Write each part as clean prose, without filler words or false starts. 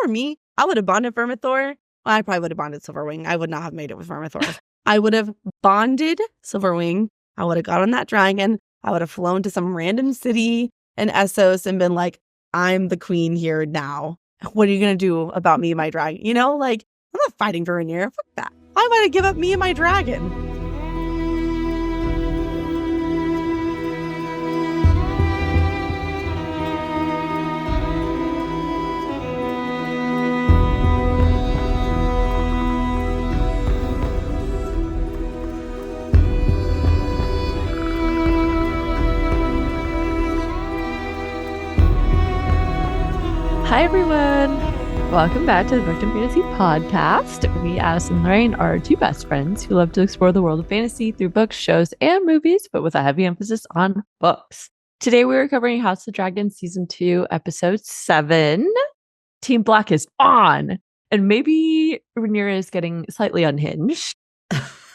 were me, I would have bonded Vermithor. Well, I probably would have bonded Silverwing. I would not have made it with Vermithor. I would have bonded Silverwing. I would have got on that dragon. I would have flown to some random city in Essos and been like, I'm the queen here now. What are you going to do about me and my dragon? You know, like, I'm not fighting for Rhaenyra. Fuck that. Why would I give up me and my dragon? Hi, everyone. Welcome back to the Booked and Fantasy Podcast. We, Alicent and Lorraine, are two best friends who love to explore the world of fantasy through books, shows, and movies, but with a heavy emphasis on books. Today, we are covering House of the Dragon Season 2, Episode 7. Team Black is on, and maybe Rhaenyra is getting slightly unhinged.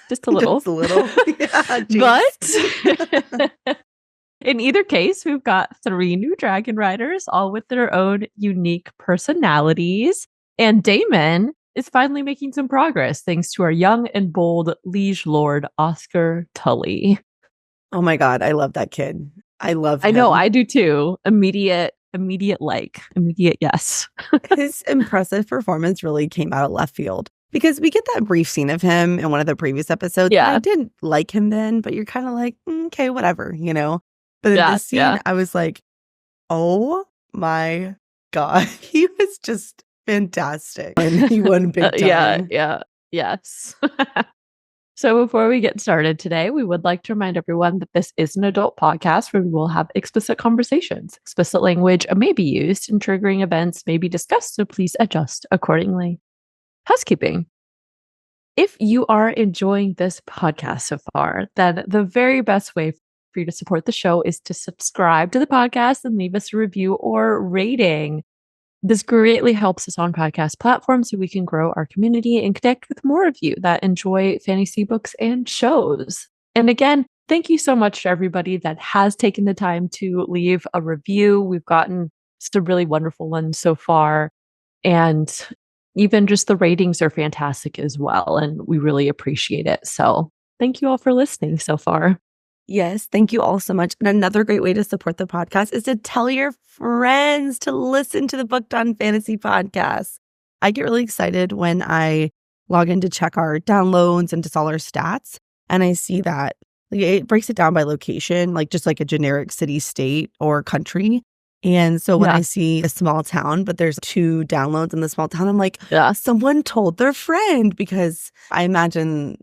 Just a little. Just a little. Yeah, but... in either case, we've got 3 new dragon riders, all with their own unique personalities. And Daemon is finally making some progress thanks to our young and bold liege lord, Oscar Tully. Oh my God, I love that kid. I love him. I know, I do too. Immediate yes. His impressive performance really came out of left field. Because we get that brief scene of him in one of the previous episodes. Yeah. I didn't like him then, but you're kind of like, okay, whatever, you know? But in this scene, I was like, oh my God. He was just fantastic. And he won big time. Yes. So before we get started today, we would like to remind everyone that this is an adult podcast where we will have explicit conversations. Explicit language may be used and triggering events may be discussed, so please adjust accordingly. Housekeeping. If you are enjoying this podcast so far, then the very best way for you to support the show is to subscribe to the podcast and leave us a review or rating. This greatly helps us on podcast platforms so we can grow our community and connect with more of you that enjoy fantasy books and shows. And again, thank you so much to everybody that has taken the time to leave a review. We've gotten just a really wonderful one so far. And even just the ratings are fantastic as well. And we really appreciate it. So thank you all for listening so far. Yes, thank you all so much. And another great way to support the podcast is to tell your friends to listen to the Booked on Fantasy podcast. I get really excited when I log in to check our downloads and just all our stats. And I see that it breaks it down by location, like just like a generic city, state, or country. And so when I see a small town, but there's 2 downloads in the small town, I'm like, someone told their friend, because I imagine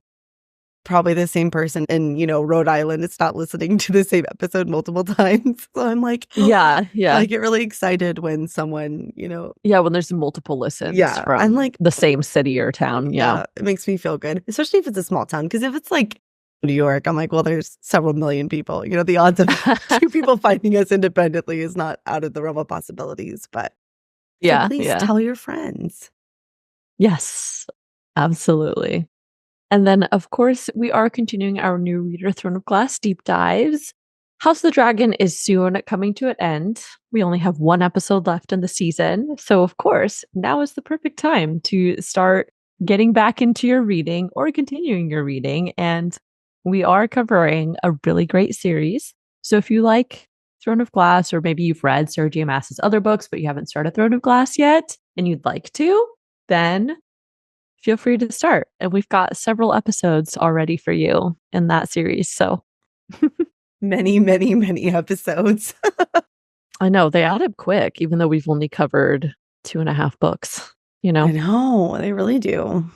probably the same person in, Rhode Island is not listening to the same episode multiple times. So I'm like, I get really excited when someone, when there's multiple listens from I'm like the same city or town. Yeah. It makes me feel good, especially if it's a small town. Because if it's like New York, I'm like, well, there's several million people. The odds of 2 people finding us independently is not out of the realm of possibilities. But so please tell your friends. Yes, absolutely. And then, of course, we are continuing our new Reader Throne of Glass deep dives. House of the Dragon is soon coming to an end. We only have 1 episode left in the season. So, of course, now is the perfect time to start getting back into your reading or continuing your reading. And we are covering a really great series. So if you like Throne of Glass, or maybe you've read Sarah J. Maas's other books, but you haven't started Throne of Glass yet, and you'd like to, then feel free to start. And we've got several episodes already for you in that series. So many, many, many episodes. I know they add up quick, even though we've only covered 2.5 books, I know, they really do.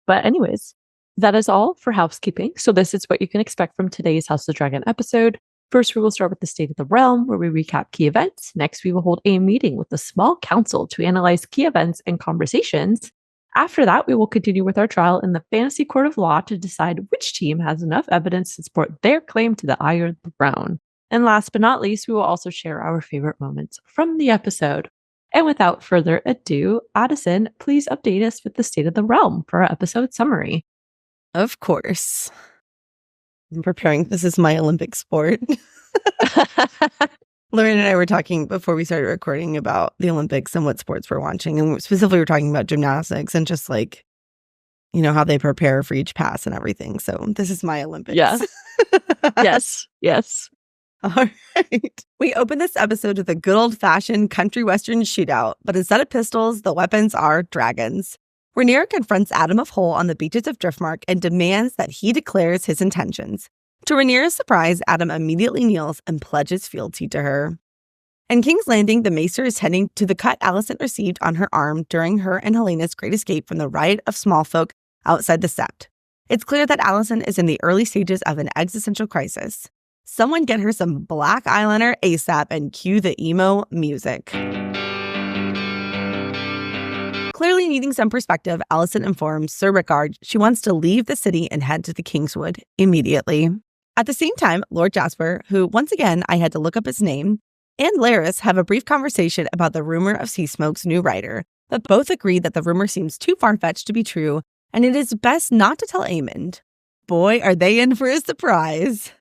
But anyways, that is all for housekeeping. So this is what you can expect from today's House of the Dragon episode. First, we will start with the State of the Realm, where we recap key events. Next, we will hold a meeting with the small council to analyze key events and conversations. After that, we will continue with our trial in the Fantasy Court of Law to decide which team has enough evidence to support their claim to the Iron Throne. And last but not least, we will also share our favorite moments from the episode. And without further ado, Addison, please update us with the State of the Realm for our episode summary. Of course. I'm preparing. This is my Olympic sport. Lauren and I were talking before we started recording about the Olympics and what sports we're watching. And specifically, we're talking about gymnastics and just like, how they prepare for each pass and everything. So this is my Olympics. Yeah. Yes. All right. We open this episode with a good old-fashioned country western shootout, but instead of pistols, the weapons are dragons. Rhaenyra confronts Adam of Hull on the beaches of Driftmark and demands that he declares his intentions. To Rhaenyra's surprise, Adam immediately kneels and pledges fealty to her. In King's Landing, the maester is heading to the cut Alicent received on her arm during her and Helena's great escape from the riot of smallfolk outside the Sept. It's clear that Alicent is in the early stages of an existential crisis. Someone get her some black eyeliner ASAP and cue the emo music. Clearly needing some perspective, Alicent informs Sir Rickard she wants to leave the city and head to the Kingswood immediately. At the same time, Lord Jasper, who once again I had to look up his name, and Larys have a brief conversation about the rumor of Seasmoke's new writer, but both agree that the rumor seems too far-fetched to be true, and it is best not to tell Aemond. Boy, are they in for a surprise.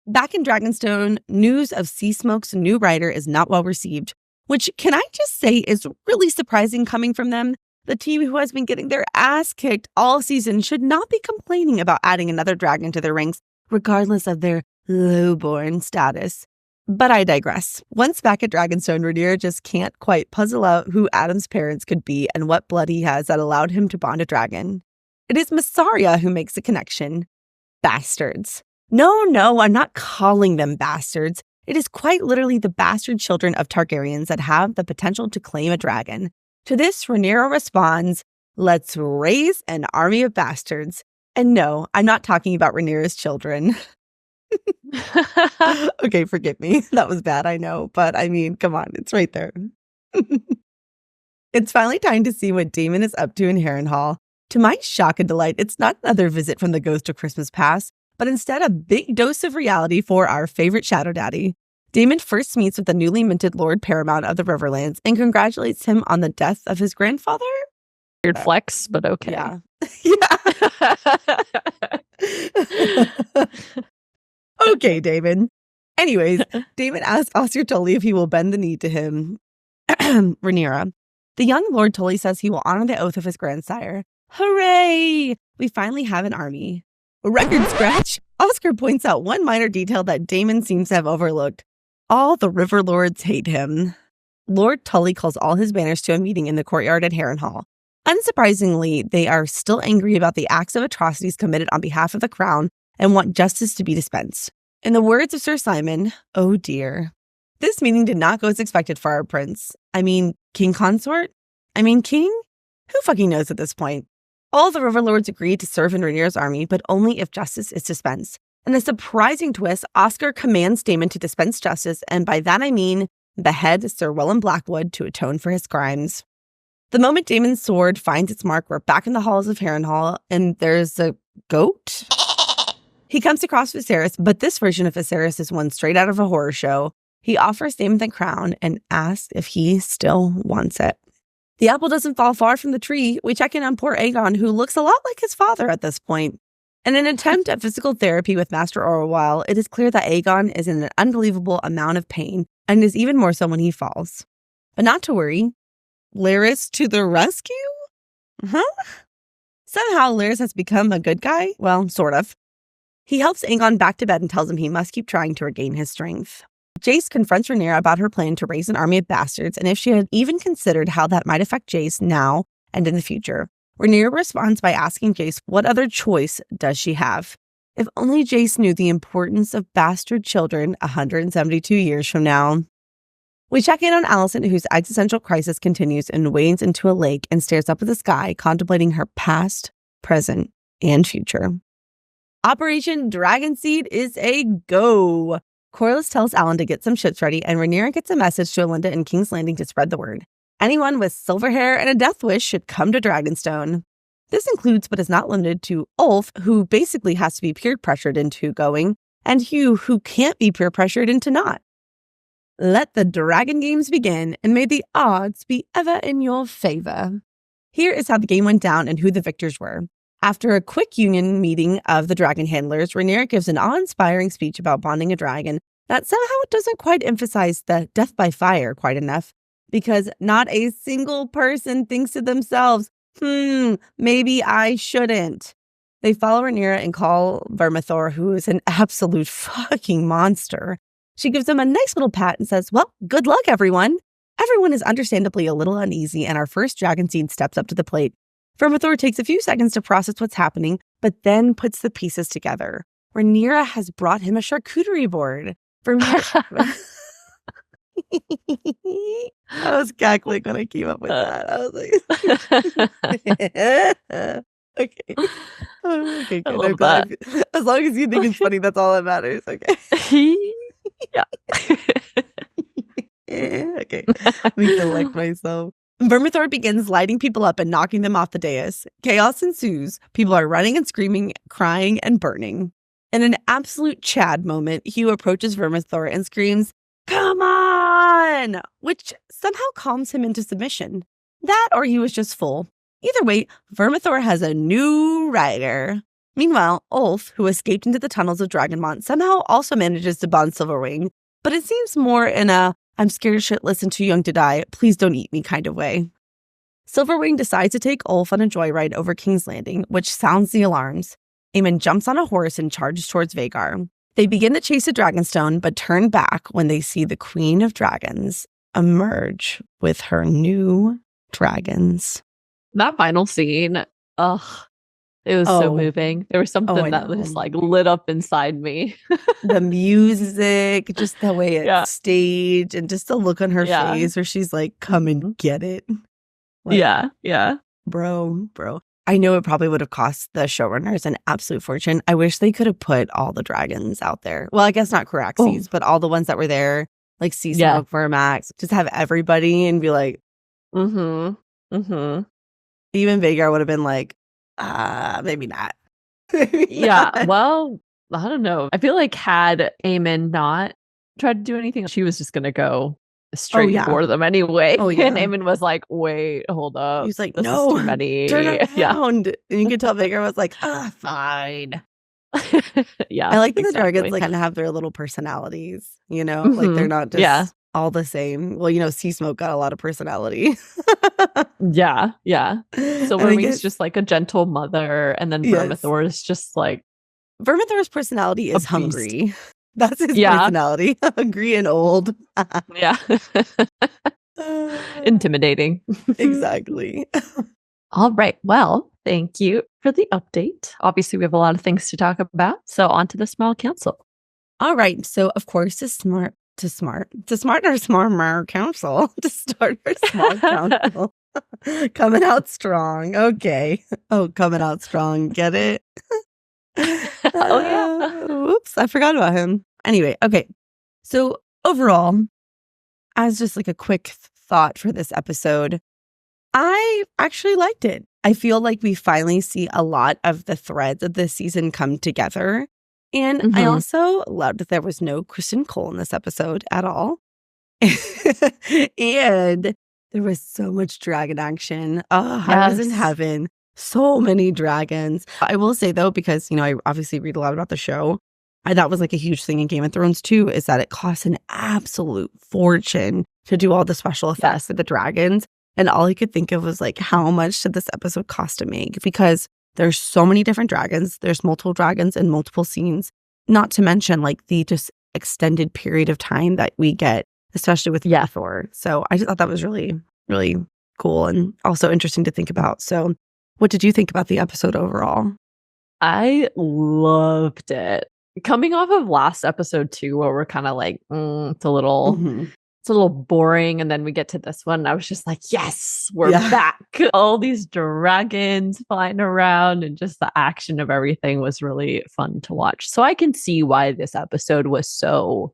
Back in Dragonstone, news of Seasmoke's new writer is not well received, which can I just say is really surprising coming from them. The team who has been getting their ass kicked all season should not be complaining about adding another dragon to their ranks, regardless of their lowborn status. But I digress. Once back at Dragonstone, Rhaenyra just can't quite puzzle out who Adam's parents could be and what blood he has that allowed him to bond a dragon. It is Mysaria who makes the connection. Bastards. No, I'm not calling them bastards. It is quite literally the bastard children of Targaryens that have the potential to claim a dragon. To this, Rhaenyra responds, "Let's raise an army of bastards." And no, I'm not talking about Rhaenyra's children. Okay, forgive me. That was bad, I know. But I mean, come on, it's right there. It's finally time to see what Daemon is up to in Harrenhal. To my shock and delight, it's not another visit from the ghost of Christmas past, but instead a big dose of reality for our favorite Shadow Daddy. Daemon first meets with the newly minted Lord Paramount of the Riverlands and congratulates him on the death of his grandfather. Weird flex, but okay. Yeah. Okay, Daemon. Anyways, Daemon asks Oscar Tully if he will bend the knee to him. Rhaenyra. The young Lord Tully says he will honor the oath of his grandsire. Hooray! We finally have an army. Record scratch. Oscar points out one minor detail that Daemon seems to have overlooked. All the River Lords hate him. Lord Tully calls all his banners to a meeting in the courtyard at Harrenhal. Unsurprisingly, they are still angry about the acts of atrocities committed on behalf of the crown and want justice to be dispensed. In the words of Sir Simon, oh dear. This meeting did not go as expected for our prince. I mean, king consort? I mean, king? Who fucking knows at this point? All the River Lords agreed to serve in Rhaenyra's army, but only if justice is dispensed. In a surprising twist, Oscar commands Daemon to dispense justice, and by that I mean behead Sir Willem Blackwood to atone for his crimes. The moment Daemon's sword finds its mark, we're back in the halls of Harrenhal, and there's a goat? He comes across Viserys, but this version of Viserys is one straight out of a horror show. He offers Daemon the crown and asks if he still wants it. The apple doesn't fall far from the tree. We check in on poor Aegon, who looks a lot like his father at this point. In an attempt at physical therapy with Master Orwell, it is clear that Aegon is in an unbelievable amount of pain, and is even more so when he falls. But not to worry. Larys to the rescue? Huh? Somehow Larys has become a good guy? Well, sort of. He helps Aegon back to bed and tells him he must keep trying to regain his strength. Jace confronts Rhaenyra about her plan to raise an army of bastards and if she had even considered how that might affect Jace now and in the future. Rhaenyra responds by asking Jace what other choice does she have. If only Jace knew the importance of bastard children 172 years from now. We check in on Alicent, whose existential crisis continues and wades into a lake and stares up at the sky, contemplating her past, present, and future. Operation Dragonseed is a go. Corlys tells Alan to get some ships ready, and Rhaenyra gets a message to Olinda in King's Landing to spread the word. Anyone with silver hair and a death wish should come to Dragonstone. This includes, but is not limited to, Ulf, who basically has to be peer pressured into going, and Hugh, who can't be peer pressured into not. Let the dragon games begin, and may the odds be ever in your favor. Here is how the game went down and who the victors were. After a quick union meeting of the dragon handlers, Rhaenyra gives an awe-inspiring speech about bonding a dragon, that somehow doesn't quite emphasize the death by fire quite enough, because not a single person thinks to themselves, maybe I shouldn't. They follow Rhaenyra and call Vermithor, who is an absolute fucking monster. She gives him a nice little pat and says, well, good luck, everyone. Everyone is understandably a little uneasy, and our first Dragonseed steps up to the plate. Vermithor takes a few seconds to process what's happening, but then puts the pieces together. Rhaenyra has brought him a charcuterie board. I was cackling when I came up with that. I was like, okay. Okay, good. I'm glad. As long as you think it's funny, that's all that matters. Okay. Yeah. Okay. Let me collect myself. Vermithor begins lighting people up and knocking them off the dais. Chaos ensues. People are running and screaming, crying, and burning. In an absolute Chad moment, Hugh approaches Vermithor and screams, "Come on!" which somehow calms him into submission. That or he was just full. Either way, Vermithor has a new rider. Meanwhile, Ulf, who escaped into the tunnels of Dragonmont, somehow also manages to bond Silverwing, but it seems more in a I'm scared shitless and too young to die, please don't eat me kind of way. Silverwing decides to take Ulf on a joyride over King's Landing, which sounds the alarms. Aemon jumps on a horse and charges towards Vhagar. They begin the chase to Dragonstone, but turn back when they see the Queen of Dragons emerge with her new dragons. That final scene, it was so moving. There was something that was like lit up inside me. The music, just the way it's staged, and just the look on her face where she's like, come and get it. Like, yeah. Bro. I know it probably would have cost the showrunners an absolute fortune. I wish they could have put all the dragons out there. Well, I guess not Caraxes, but all the ones that were there, like Sea Smoke, Vermax, just have everybody and be like, Even Vhagar would have been like, maybe not. Well, I don't know. I feel like had Aemon not tried to do anything, she was just going to go straight for them anyway. And Aemon was like, wait, hold up. He's like, this no, is too many. Turn around. And you could tell Vhagar was like, fine. I like that the dragons like kind of have their little personalities, you know? Like they're not just all the same. Well, Sea Smoke got a lot of personality. Silverwing's just like a gentle mother, and then Vermithor is just like Vermithor's personality is hungry. That's his personality. Hungry and old. Intimidating. Exactly. All right. Well, thank you for the update. Obviously, we have a lot of things to talk about. So on to the small council. All right. So of course, to start our smart council, to start our small council. Coming out strong. Okay. Coming out strong. Get it? Whoops. I forgot about him. Anyway. Okay. So overall, as just like a quick thought for this episode, I actually liked it. I feel like we finally see a lot of the threads of this season come together. And I also loved that there was no Kristen Cole in this episode at all. And there was so much dragon action. I was in heaven. So many dragons. I will say, though, because, I obviously read a lot about the show, that was like a huge thing in Game of Thrones, too, is that it costs an absolute fortune to do all the special effects for the dragons. And all I could think of was like, how much did this episode cost to make? Because there's so many different dragons. There's multiple dragons in multiple scenes, not to mention like the just extended period of time that we get, especially with Thor. So I just thought that was really, really cool and also interesting to think about. So what did you think about the episode overall? I loved it. Coming off of last episode too, where we're kind of like, it's a little boring. And then we get to this one. And I was just like, yes, we're back. All these dragons flying around and just the action of everything was really fun to watch. So I can see why this episode was so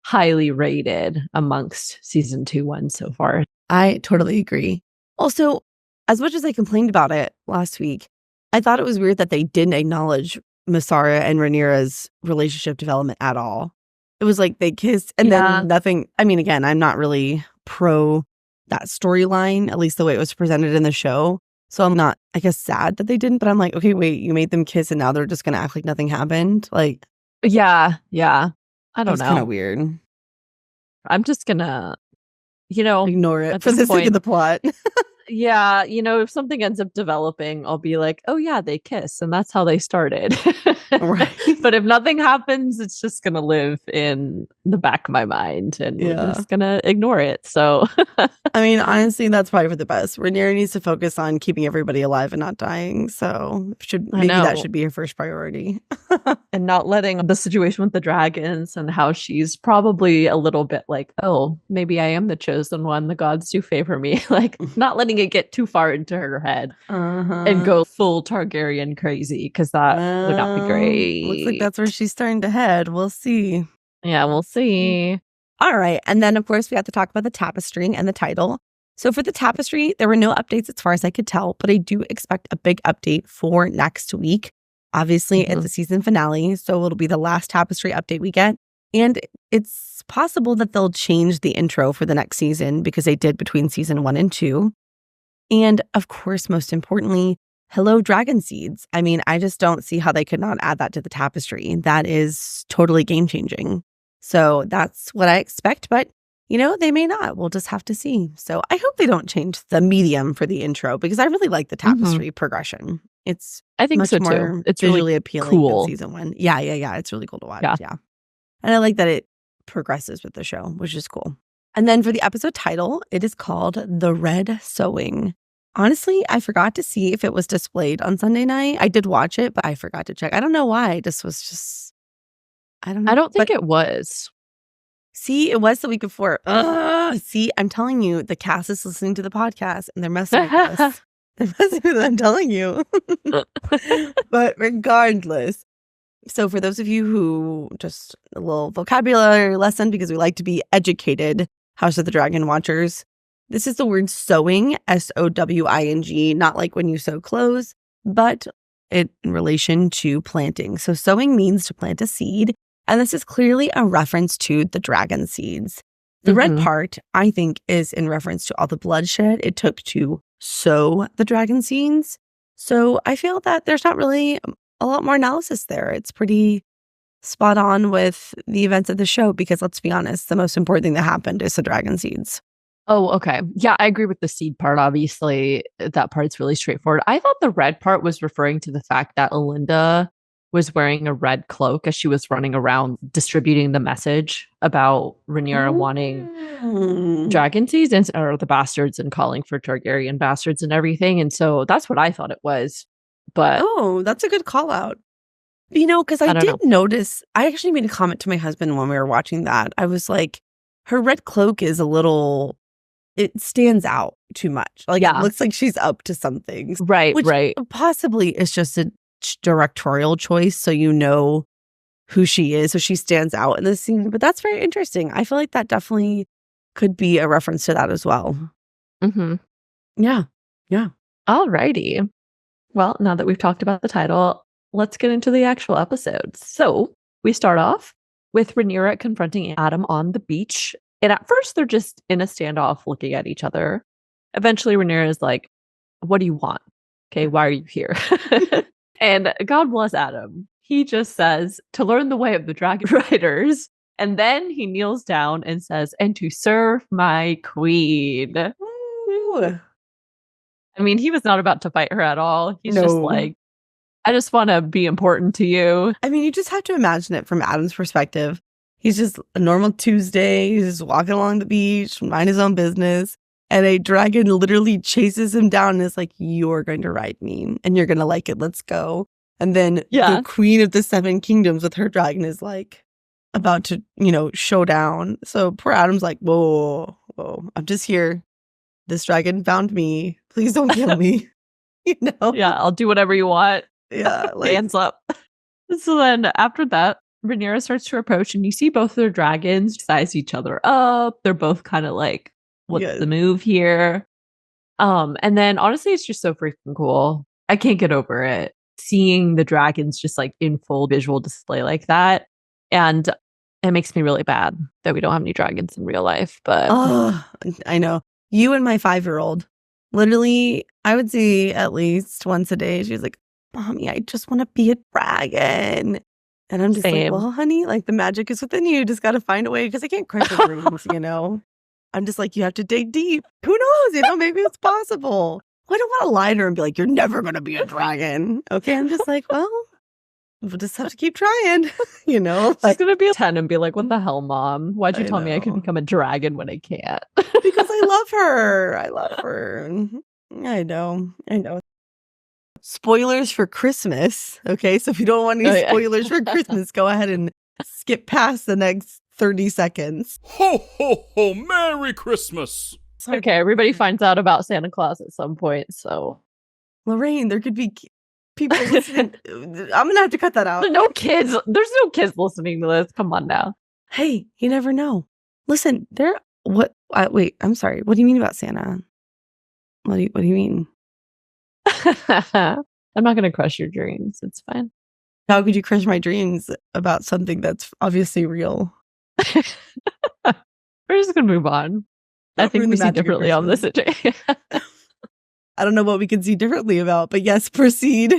highly rated amongst season 2 ones so far. I totally agree. Also, as much as I complained about it last week, I thought it was weird that they didn't acknowledge Masara and Rhaenyra's relationship development at all. It was like they kissed and then nothing. I mean, again, I'm not really pro that storyline, at least the way it was presented in the show. So I'm not, I guess, sad that they didn't. But I'm like, okay, wait, you made them kiss and now they're just going to act like nothing happened? Like, yeah. I don't know. Kind of weird. I'm just gonna, ignore it at for this the sake point, of the plot. yeah, if something ends up developing, I'll be like, oh yeah, they kiss, and that's how they started. Right. But if nothing happens, it's just gonna live in the back of my mind, and we're just gonna ignore it. So I mean, honestly, that's probably for the best. Rhaenyra needs to focus on keeping everybody alive and not dying. So that should be her first priority. And not letting the situation with the dragons and how she's probably a little bit like, oh, maybe I am the chosen one. The gods do favor me. Like, not letting it get too far into her head and go full Targaryen crazy, because that would not be great. Looks like that's where she's starting to head. We'll see. Yeah, we'll see. All right. And then, of course, we have to talk about the tapestry and the title. So for the tapestry, there were no updates as far as I could tell, but I do expect a big update for next week. Obviously, it's the season finale, so it'll be the last tapestry update we get. And it's possible that they'll change the intro for the next season, because they did between season 1 and 2. And of course, most importantly, hello, Dragonseeds. I mean, I just don't see how they could not add that to the tapestry. That is totally game-changing. So that's what I expect, but they may not. We'll just have to see. So I hope they don't change the medium for the intro, because I really like the tapestry progression. I think much so more too. It's visually really appealing cool. than season 1. Yeah. It's really cool to watch. Yeah. And I like that it progresses with the show, which is cool. And then for the episode title, it is called The Red Sewing. Honestly, I forgot to see if it was displayed on Sunday night. I did watch it, but I forgot to check. I don't know why. This was just, I don't know. I don't think it was. See, it was the week before. See, I'm telling you, the cast is listening to the podcast and they're messing with us. They're messing with us, I'm telling you. But regardless, so for those of you who just a little vocabulary lesson, because we like to be educated, House of the Dragon watchers, this is the word sewing, sowing, not like when you sew clothes, but in relation to planting. So sowing means to plant a seed. And this is clearly a reference to the dragon seeds. The red part, I think, is in reference to all the bloodshed it took to sow the dragon seeds. So I feel that there's not really a lot more analysis there. It's pretty spot on with the events of the show, because let's be honest, the most important thing that happened is the dragon seeds. Oh, okay. Yeah, I agree with the seed part. Obviously, that part's really straightforward. I thought the red part was referring to the fact that Alinda was wearing a red cloak as she was running around distributing the message about Rhaenyra wanting dragon seeds or the bastards, and calling for Targaryen bastards and everything. And so that's what I thought it was. But that's a good call out. Because I did notice, I actually made a comment to my husband when we were watching that. I was like, her red cloak is a little, it stands out too much. Like, it looks like she's up to something. Right, which possibly is just a directorial choice, so who she is, so she stands out in this scene. But that's very interesting. I feel like that definitely could be a reference to that as well. Yeah Alrighty. Well, now that we've talked about the title, let's get into the actual episode. So we start off with Rhaenyra confronting Adam on the beach, and at first they're just in a standoff looking at each other. Eventually Rhaenyra is like, what do you want? Okay, why are you here? And God bless Adam. He just says, to learn the way of the dragon riders. And then he kneels down and says, and to serve my queen. Ooh. I mean, he was not about to fight her at all. He's just like, I just want to be important to you. I mean, you just have to imagine it from Adam's perspective. He's just a normal Tuesday. He's just walking along the beach, mind his own business. And a dragon literally chases him down and is like, you're going to ride me and you're going to like it. Let's go. And then the queen of the 7 kingdoms with her dragon is like about to, show down. So poor Adam's like, whoa, I'm just here. This dragon found me. Please don't kill me. Yeah, I'll do whatever you want. Yeah. Hands up. So then after that, Rhaenyra starts to approach, and you see both of their dragons size each other up. They're both kind of like, what's the move here? And then honestly, it's just so freaking cool. I can't get over it. Seeing the dragons just like in full visual display like that. And it makes me really bad that we don't have any dragons in real life. But I know. You and my 5-year-old, literally, I would say at least once a day, she's like, Mommy, I just want to be a dragon. And I'm just like, Same. well, honey, like the magic is within you. You just got to find a way because I can't crush your dreams, I'm just like, you have to dig deep. Who knows? Maybe it's possible. I don't want to lie to her and be like, you're never going to be a dragon. Okay. I'm just like, well, we'll just have to keep trying, She's going to be 10 and be like, what the hell, Mom? Why'd you tell me I could become a dragon when I can't? Because I love her. I love her. I know. Spoilers for Christmas. Okay. So if you don't want any spoilers for Christmas, go ahead and skip past the next 30 seconds. Ho, ho, ho. Merry Christmas. Okay. Everybody finds out about Santa Claus at some point. So, Lorraine, there could be people listening. I'm going to have to cut that out. No kids. There's no kids listening to this. Come on now. Hey, you never know. Listen, wait, I'm sorry. What do you mean about Santa? What do you mean? I'm not going to crush your dreams. It's fine. How could you crush my dreams about something that's obviously real? We're just going to move on. I think we see differently on this. I don't know what we can see differently about, but yes, proceed.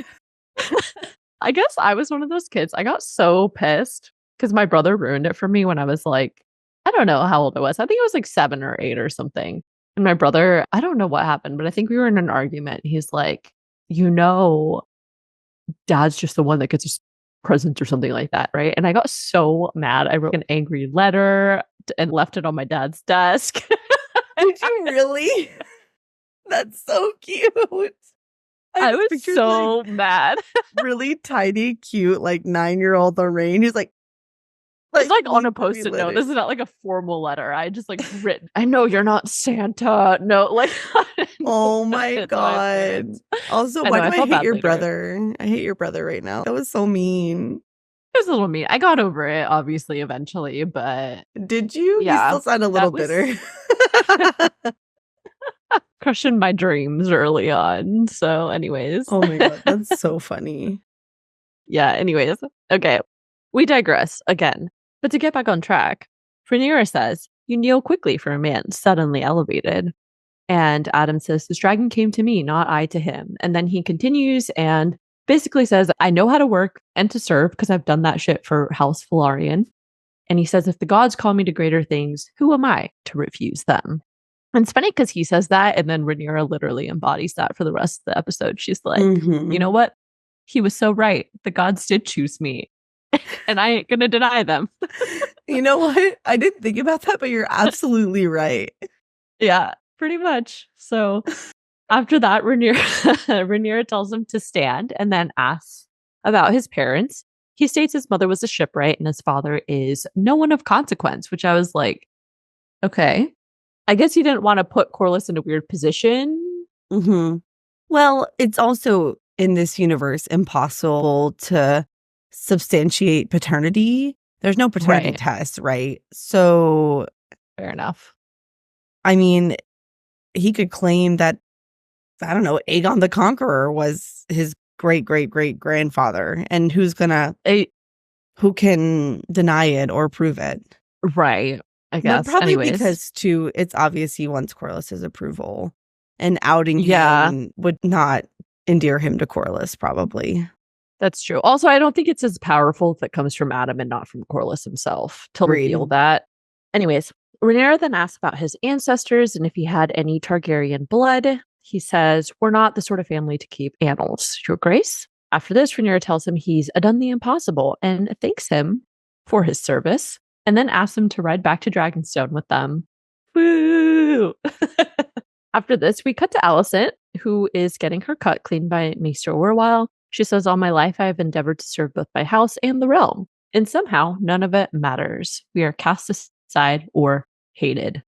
I guess I was one of those kids. I got so pissed because my brother ruined it for me when I was like, I don't know how old I was. I think I was like 7 or 8 or something. And my brother, I don't know what happened, but I think we were in an argument. He's like, Dad's just the one that gets us presents or something like that, right? And I got so mad. I wrote an angry letter and left it on my dad's desk. Did you really? That's so cute. I was so mad. Really tiny, cute, like 9-year-old Lorraine who's like it's like on a post-it note. This is not like a formal letter. I just like written, I know you're not Santa. No, like oh my God. Also, why do I hate your brother? I hate your brother right now. That was so mean. It was a little mean. I got over it, obviously, eventually, but did you? Yeah, you still sound a little bitter. Crushing my dreams early on. So, anyways. Oh my God, that's so funny. Yeah, anyways. Okay. We digress again. But to get back on track, Rhaenyra says, you kneel quickly for a man suddenly elevated. And Adam says, this dragon came to me, not I to him. And then he continues and basically says, I know how to work and to serve because I've done that shit for House Velaryon. And he says, if the gods call me to greater things, who am I to refuse them? And it's funny because he says that, and then Rhaenyra literally embodies that for the rest of the episode. She's like, you know what? He was so right. The gods did choose me, and I ain't going to deny them. You know what? I didn't think about that, but you're absolutely right. Yeah, pretty much. So after that, Rhaenyra tells him to stand and then asks about his parents. He states his mother was a shipwright and his father is no one of consequence, which I was like, okay. I guess he didn't want to put Corlys in a weird position. Well, it's also in this universe impossible to substantiate paternity. There's no paternity test, right? So fair enough. I mean, he could claim that, I don't know, Aegon the Conqueror was his great-great-great-grandfather. And who can deny it or prove it? Right. I guess. Probably anyways. Because, too, it's obvious he wants Corlys' approval. And outing him would not endear him to Corlys, probably. That's true. Also, I don't think it's as powerful if it comes from Adam and not from Corlys himself to reveal that. Anyways, Rhaenyra then asks about his ancestors and if he had any Targaryen blood. He says, we're not the sort of family to keep annals, Your Grace. After this, Rhaenyra tells him he's done the impossible and thanks him for his service, and then asks him to ride back to Dragonstone with them. Woo! After this, we cut to Alicent, who is getting her cut cleaned by Maester Orwell. She says, all my life I have endeavored to serve both my house and the realm, and somehow none of it matters. We are cast aside or hated.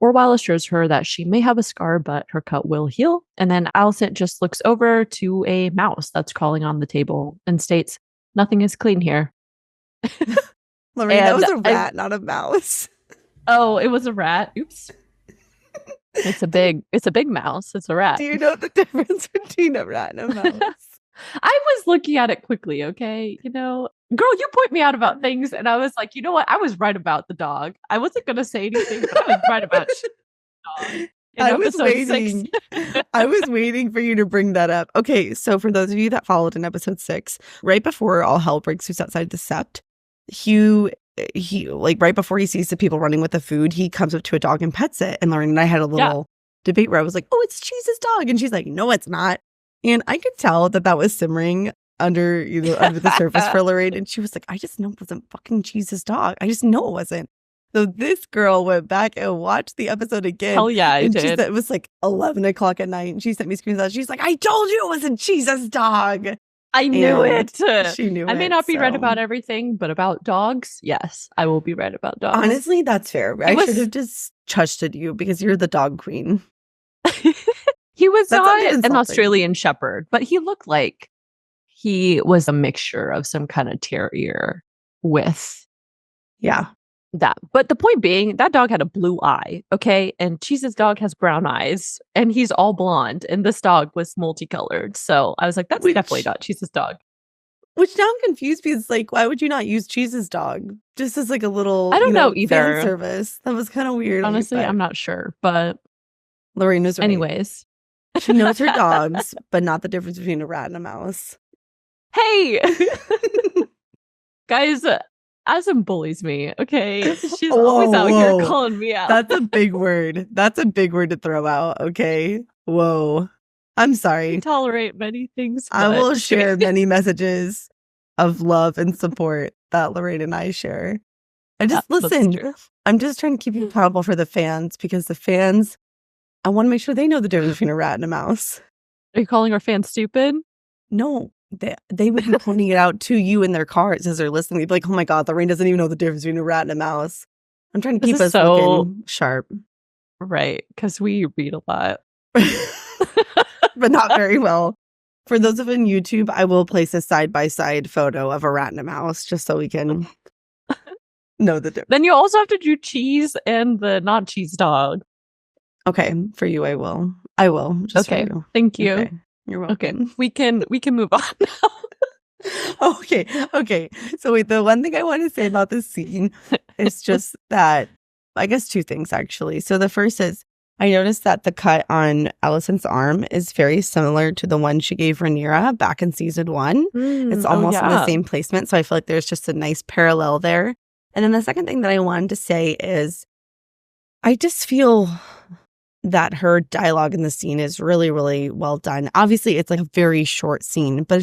Orwell assures her that she may have a scar, but her cut will heal. And then Alicent just looks over to a mouse that's crawling on the table and states, nothing is clean here. Lorraine, that was a rat, not a mouse. Oh, it was a rat. Oops. It's a big mouse. It's a rat. Do you know the difference between a rat and a mouse? I was looking at it quickly, okay? Girl, you point me out about things, and I was like, you know what? I was right about the dog. I wasn't going to say anything, but I was right about the dog. in I was episode 6. waiting. I was waiting for you to bring that up. Okay, so for those of you that followed in episode 6, right before all hell breaks loose outside the sept, Hugh, he like right before he sees the people running with the food, he comes up to a dog and pets it. And Lauren and I had a little debate where I was like, "Oh, it's Cheese's dog," and she's like, "No, it's not." And I could tell that was simmering under under the surface for Lorraine, and she was like, "I just know it wasn't fucking Cheese's dog. I just know it wasn't." So this girl went back and watched the episode again. Hell yeah, I and did. She said it was like 11 o'clock at night, and she sent me screenshots. She's like, "I told you it wasn't Cheese's dog." I knew And it. She knew it. I may not be right so. about everything, but about dogs, yes, I will be right about dogs. Honestly, that's fair. I should have just trusted you because you're the dog queen. He was That's not an insulting. Australian Shepherd, but he looked like he was a mixture of some kind of terrier with Yeah. that. But the point being, that dog had a blue eye, okay? And Cheese's dog has brown eyes, and he's all blonde, and this dog was multicolored. So I was like, that's definitely not Cheese's dog. Which now I'm confused because, like, why would you not use Cheese's dog? Just as like a little, I don't know fan either. service. That was kind of weird. Honestly, but I'm not sure. But Lorraine was right. anyways. She knows her dogs, but not the difference between a rat and a mouse. Hey! Guys, Asim bullies me, okay? She's always out here calling me out. That's a big word. That's a big word to throw out, okay? Whoa. I'm sorry. I tolerate many things. I but- will share many messages of love and support that Lorraine and I share. I just That's listen. true. I'm just trying to keep you accountable for the fans because the fans, I want to make sure they know the difference between a rat and a mouse. Are you calling our fans stupid? No, they would be pointing it out to you in their cars as they're listening. They'd be like, "Oh my God, Lorraine doesn't even know the difference between a rat and a mouse." I'm trying to This keep is us so- looking sharp, Right, because we read a lot. but not very well. For those of you on YouTube, I will place a side-by-side photo of a rat and a mouse just so we can know the difference. Then you also have to do Cheese and the not cheese dog. Okay, for you, I will. I will. Just Okay, for you. thank you. Okay, you're welcome. Okay, we can move on now. Okay. So wait, the one thing I want to say about this scene is just that, I guess 2 things actually. So the first is, I noticed that the cut on Alicent's arm is very similar to the one she gave Rhaenyra back in season 1. It's almost in the same placement. So I feel like there's just a nice parallel there. And then the second thing that I wanted to say is, I just feel that her dialogue in the scene is really, really well done. Obviously, it's like a very short scene, but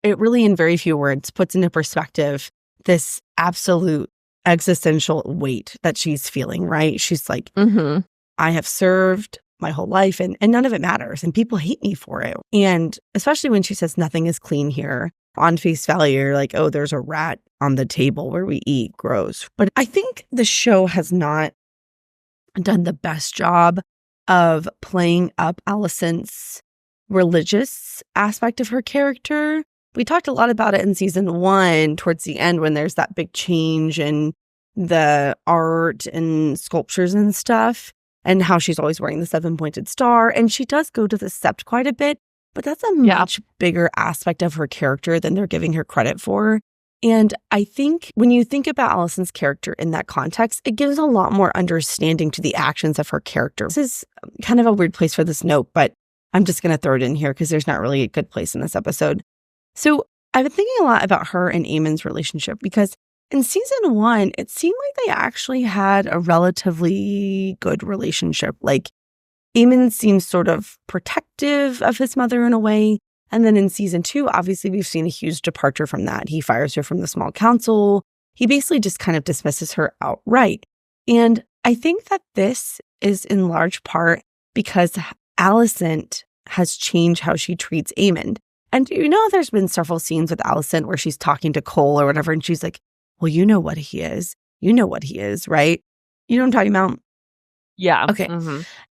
it really, in very few words, puts into perspective this absolute existential weight that she's feeling, right? She's like, I have served my whole life and none of it matters. And people hate me for it. And especially when she says nothing is clean here, on face value, you're like, oh, there's a rat on the table where we eat. Gross. But I think the show has not done the best job of playing up Alicent's religious aspect of her character. We talked a lot about it in season 1 towards the end when there's that big change in the art and sculptures and stuff, and how she's always wearing the 7-pointed star. And she does go to the sept quite a bit, but that's a much bigger aspect of her character than they're giving her credit for. And I think when you think about Alicent's character in that context, it gives a lot more understanding to the actions of her character. This is kind of a weird place for this note, but I'm just going to throw it in here because there's not really a good place in this episode. So I've been thinking a lot about her and Aemon's relationship because in season 1, it seemed like they actually had a relatively good relationship. Like Aemon seems sort of protective of his mother in a way. And then in season 2, obviously, we've seen a huge departure from that. He fires her from the small council. He basically just kind of dismisses her outright. And I think that this is in large part because Alicent has changed how she treats Aemon. And there's been several scenes with Alicent where she's talking to Cole or whatever, and she's like, well, you know what he is. You know what he is, right? You know what I'm talking about? Yeah. Okay.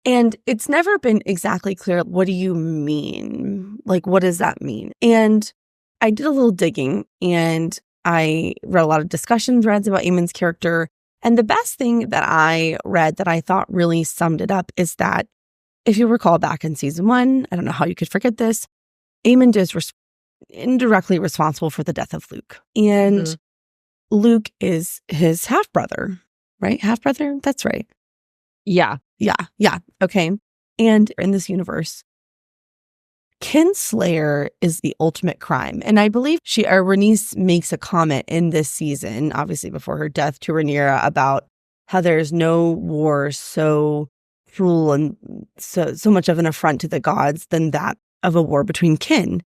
And it's never been exactly clear, what do you mean? Like, what does that mean? And I did a little digging and I read a lot of discussion threads about Aemon's character. And the best thing that I read that I thought really summed it up is that if you recall back in season 1, I don't know how you could forget this, Aemon is indirectly responsible for the death of Luke. And Luke is his half-brother, right? Half-brother? That's right. Yeah. Yeah. Okay. And in this universe, kinslayer is the ultimate crime. And I believe Rhaenys makes a comment in this season, obviously before her death, to Rhaenyra about how there's no war so cruel and so much of an affront to the gods than that of a war between kin.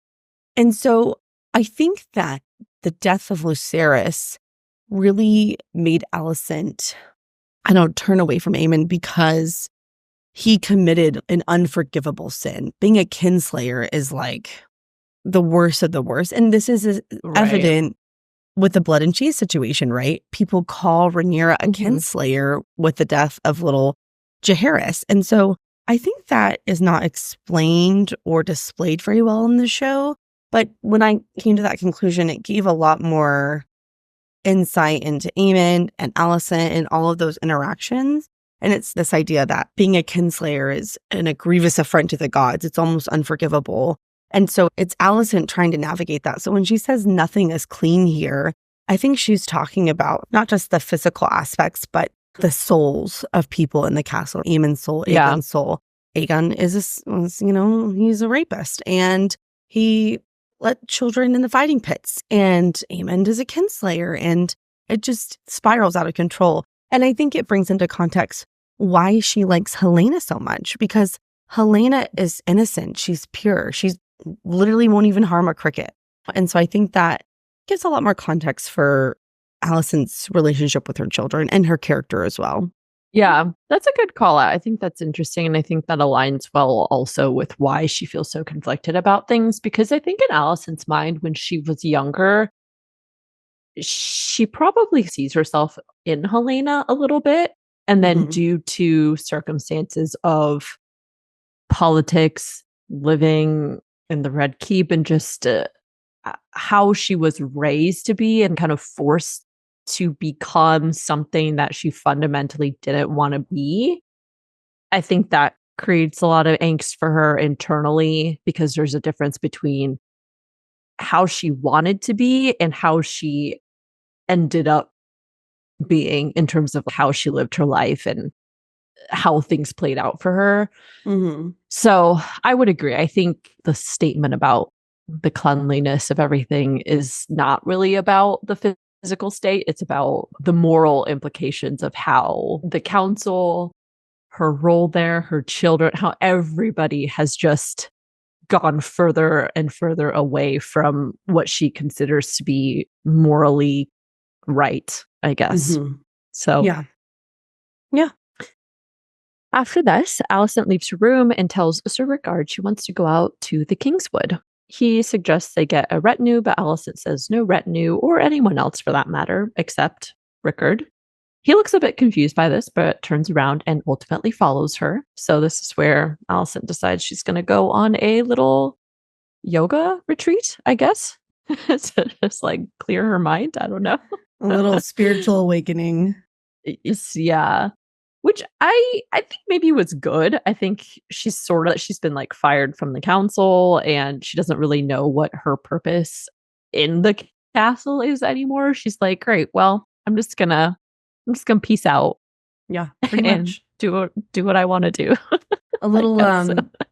And so I think that the death of Lucerys really made Alicent, turn away from Aemon because he committed an unforgivable sin. Being a kinslayer is like the worst of the worst. And this is evident with the blood and cheese situation, right? People call Rhaenyra a kinslayer with the death of little Jaehaerys. And so I think that is not explained or displayed very well in the show. But when I came to that conclusion, it gave a lot more insight into Aemon and Alicent and all of those interactions. And it's this idea that being a kinslayer is a grievous affront to the gods. It's almost unforgivable. And so it's Alicent trying to navigate that. So when she says nothing is clean here, I think she's talking about not just the physical aspects, but the souls of people in the castle. Aemon's soul, Aegon's soul. Aegon he's a rapist, and he let children in the fighting pits, and Aemon is a kinslayer, and it just spirals out of control. And I think it brings into context why she likes Helaena so much, because Helaena is innocent. She's pure. She's literally won't even harm a cricket. And so I think that gives a lot more context for Alicent's relationship with her children and her character as well. Yeah, that's a good call out. I think that's interesting. And I think that aligns well also with why she feels so conflicted about things. Because I think in Alicent's mind, when she was younger, she probably sees herself in Helaena a little bit. And then due to circumstances of politics, living in the Red Keep, and just how she was raised to be and kind of forced to become something that she fundamentally didn't want to be, I think that creates a lot of angst for her internally, because there's a difference between how she wanted to be and how she ended up being in terms of how she lived her life and how things played out for her. So I would agree. I think the statement about the cleanliness of everything is not really about the physical state. It's about the moral implications of how the council, her role there, her children, how everybody has just gone further and further away from what she considers to be morally right, I guess. So yeah. After this, Alicent leaves her room and tells Sir Rickard she wants to go out to the Kingswood. He suggests they get a retinue, but Alicent says no retinue, or anyone else for that matter, except Rickard. He looks a bit confused by this, but turns around and ultimately follows her. So this is where Alicent decides she's going to go on a little yoga retreat, I guess, to just like clear her mind. I don't know. A little spiritual awakening. Yeah. Which I think maybe was good. I think she's been like fired from the council, and she doesn't really know what her purpose in the castle is anymore. She's like, great, well, I'm just gonna peace out. Yeah, pretty much. Do what I want to do. A little what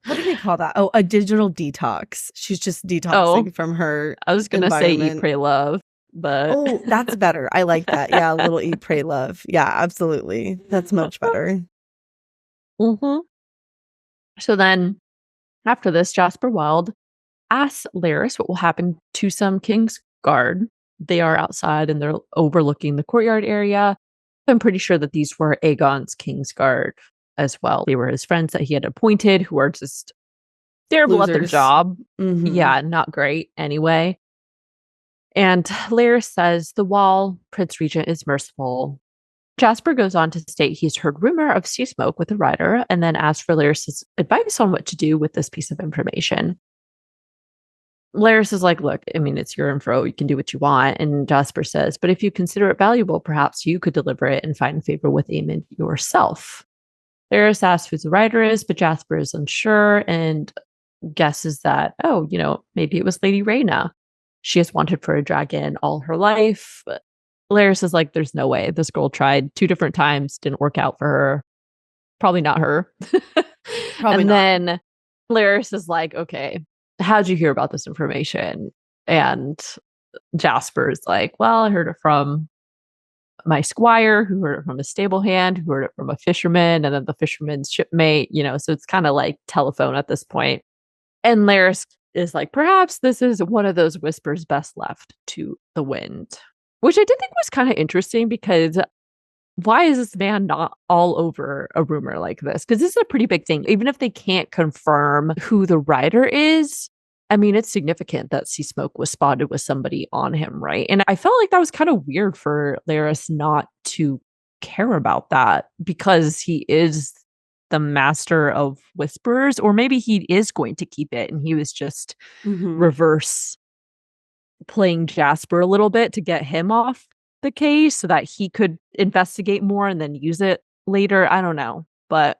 do they call that? Oh, a digital detox. She's just detoxing from her. I was gonna say eat, pray, love. But that's better. I like that. Yeah, a little eat, pray, love. Yeah, absolutely. That's much better. So then, after this, Jasper Wild asks Larys what will happen to some King's Guard. They are outside and they're overlooking the courtyard area. I'm pretty sure that these were Aegon's King's Guard as well. They were his friends that he had appointed, who are just terrible at their job. Yeah, not great anyway. And Larys says the Wall, Prince Regent, is merciful. Jasper goes on to state he's heard rumor of sea smoke with the rider, and then asks for Larys' advice on what to do with this piece of information. Larys is like, look, I mean, it's your info. You can do what you want. And Jasper says, but if you consider it valuable, perhaps you could deliver it and find favor with Aemon yourself. Larys asks who the rider is, but Jasper is unsure and guesses that, maybe it was Lady Rhaenyra. She has wanted for a dragon all her life. But Larys is like, there's no way. This girl tried 2 different times, didn't work out for her. probably not her. Probably and not. then Larys is like, okay, how'd you hear about this information? And Jasper's like, well, I heard it from my squire, who heard it from a stable hand, who heard it from a fisherman, and then the fisherman's shipmate, so it's kind of like telephone at this point. And Larys is like, perhaps this is one of those whispers best left to the wind, which I did think was kind of interesting, because why is this man not all over a rumor like this? Because this is a pretty big thing. Even if they can't confirm who the writer is, I mean, it's significant that Sea Smoke was spotted with somebody on him, right? And I felt like that was kind of weird for Larys not to care about that, because he is the master of whispers, or maybe he is going to keep it and he was just reverse playing Jasper a little bit to get him off the case so that he could investigate more and then use it later. I don't know. But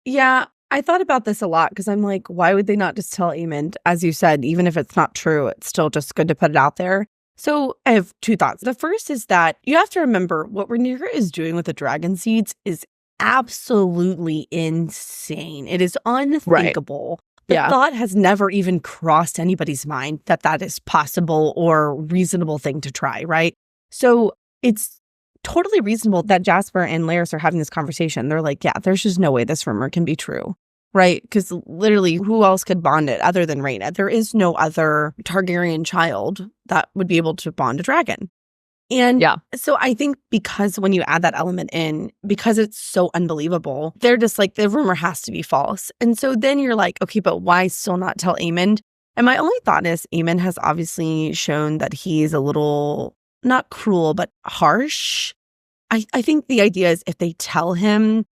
yeah, I thought about this a lot, because I'm like, why would they not just tell Aemond? As you said, even if it's not true, it's still just good to put it out there. So I have two thoughts. The first is that you have to remember what Rhaenyra is doing with the Dragonseeds is absolutely insane. It is unthinkable. The thought has never even crossed anybody's mind that that is possible or reasonable thing to try, right? So it's totally reasonable that Jasper and Larys are having this conversation. They're like, yeah, there's just no way this rumor can be true, right? Because literally, who else could bond it other than Rhaena? There is no other Targaryen child that would be able to bond a dragon. And so I think because when you add that element in, because it's so unbelievable, they're just like, the rumor has to be false. And so then you're like, okay, but why still not tell Aemond? And my only thought is Aemond has obviously shown that he's a little, not cruel, but harsh. I think the idea is if they tell him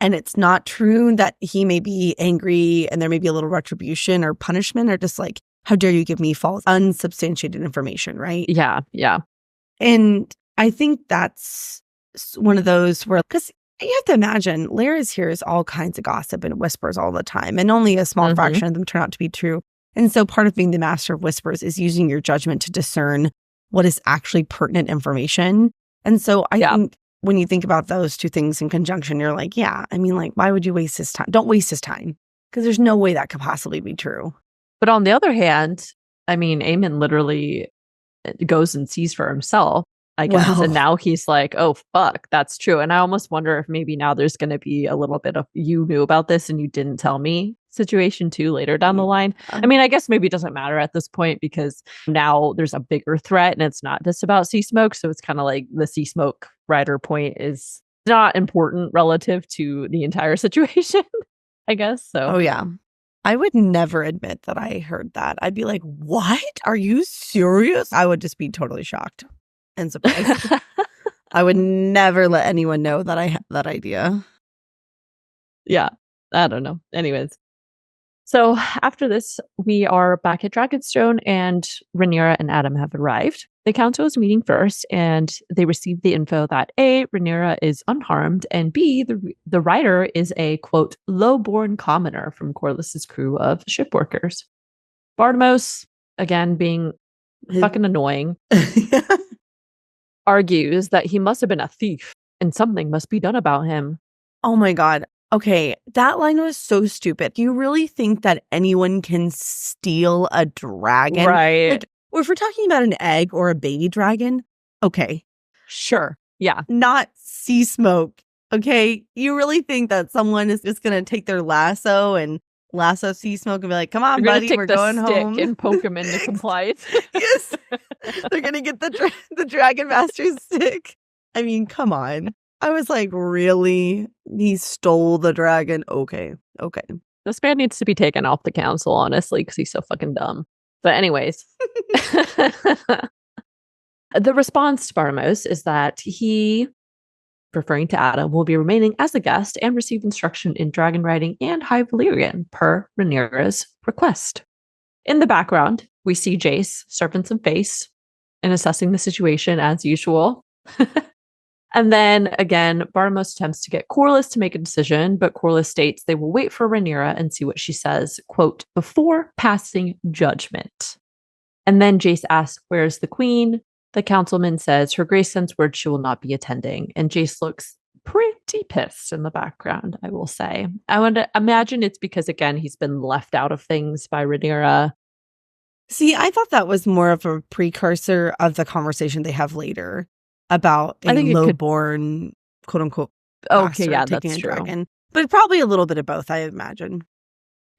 and it's not true, that he may be angry and there may be a little retribution or punishment, or just like, how dare you give me false, unsubstantiated information, right? Yeah. And I think that's one of those where, because you have to imagine, Larys hears all kinds of gossip and whispers all the time, and only a small fraction of them turn out to be true. And so part of being the master of whispers is using your judgment to discern what is actually pertinent information. And so I think when you think about those two things in conjunction, you're like, yeah, I mean, like, why would you waste his time? Don't waste his time, because there's no way that could possibly be true. But on the other hand, I mean, Aemond literally goes and sees for himself, I guess. Well, and now he's like, oh, fuck, that's true. And I almost wonder if maybe now there's going to be a little bit of, you knew about this and you didn't tell me situation too later down the line. I mean, I guess maybe it doesn't matter at this point, because now there's a bigger threat and it's not just about Sea Smoke. So it's kind of like the Sea Smoke rider point is not important relative to the entire situation, I guess. So, oh, yeah. I would never admit that I heard that. I'd be like, what? Are you serious? I would just be totally shocked and surprised. I would never let anyone know that I had that idea. Yeah, I don't know. Anyways. So after this, we are back at Dragonstone, and Rhaenyra and Adam have arrived. The council is meeting first, and they receive the info that A, Rhaenyra is unharmed, and B, the writer is a, quote, low-born commoner from Corlys's crew of shipworkers. Bartimos, again being fucking annoying, argues that he must have been a thief, and something must be done about him. Oh my God. Okay, that line was so stupid. Do you really think that anyone can steal a dragon? Right. Like, if we're talking about an egg or a baby dragon, okay. Sure. Yeah. Not Sea Smoke, okay? You really think that someone is just going to take their lasso and lasso Sea Smoke and be like, come on, buddy, we're going home. And poke him into compliance. Yes. They're going to get the Dragon Master's stick. I mean, come on. I was like, really? He stole the dragon? Okay. This man needs to be taken off the council, honestly, because he's so fucking dumb. But anyways. The response to Bartimos is that he, referring to Adam, will be remaining as a guest and receive instruction in dragon riding and High Valyrian per Rhaenyra's request. In the background, we see Jace surfing some face and assessing the situation as usual. And then again, Bartimos attempts to get Corlys to make a decision, but Corlys states they will wait for Rhaenyra and see what she says, quote, before passing judgment. And then Jace asks, where's the queen? The councilman says her grace sends word she will not be attending. And Jace looks pretty pissed in the background, I will say. I would imagine it's because, again, he's been left out of things by Rhaenyra. See, I thought that was more of a precursor of the conversation they have later about a lowborn, quote unquote, okay, yeah, taking that's a true. dragon. But probably a little bit of both, I imagine.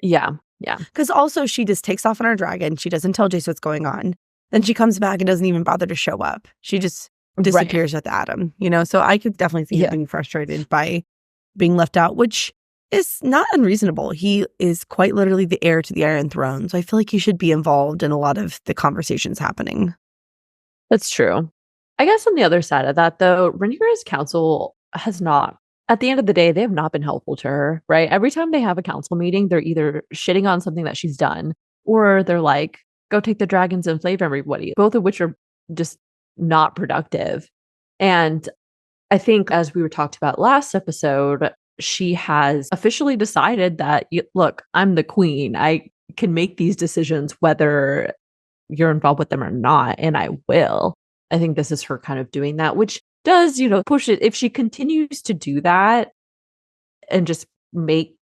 Yeah. Because also she just takes off on her dragon. She doesn't tell Jace what's going on. Then she comes back and doesn't even bother to show up. She just disappears with Adam, So I could definitely see him being frustrated by being left out, which is not unreasonable. He is quite literally the heir to the Iron Throne. So I feel like he should be involved in a lot of the conversations happening. That's true. I guess on the other side of that, though, Rhaenyra's council has not, at the end of the day, they have not been helpful to her, right? Every time they have a council meeting, they're either shitting on something that she's done, or they're like, go take the dragons and enslave everybody, both of which are just not productive. And I think, as we were talked about last episode, she has officially decided that, look, I'm the queen. I can make these decisions whether you're involved with them or not, and I will. I think this is her kind of doing that, which does, push it. If she continues to do that and just make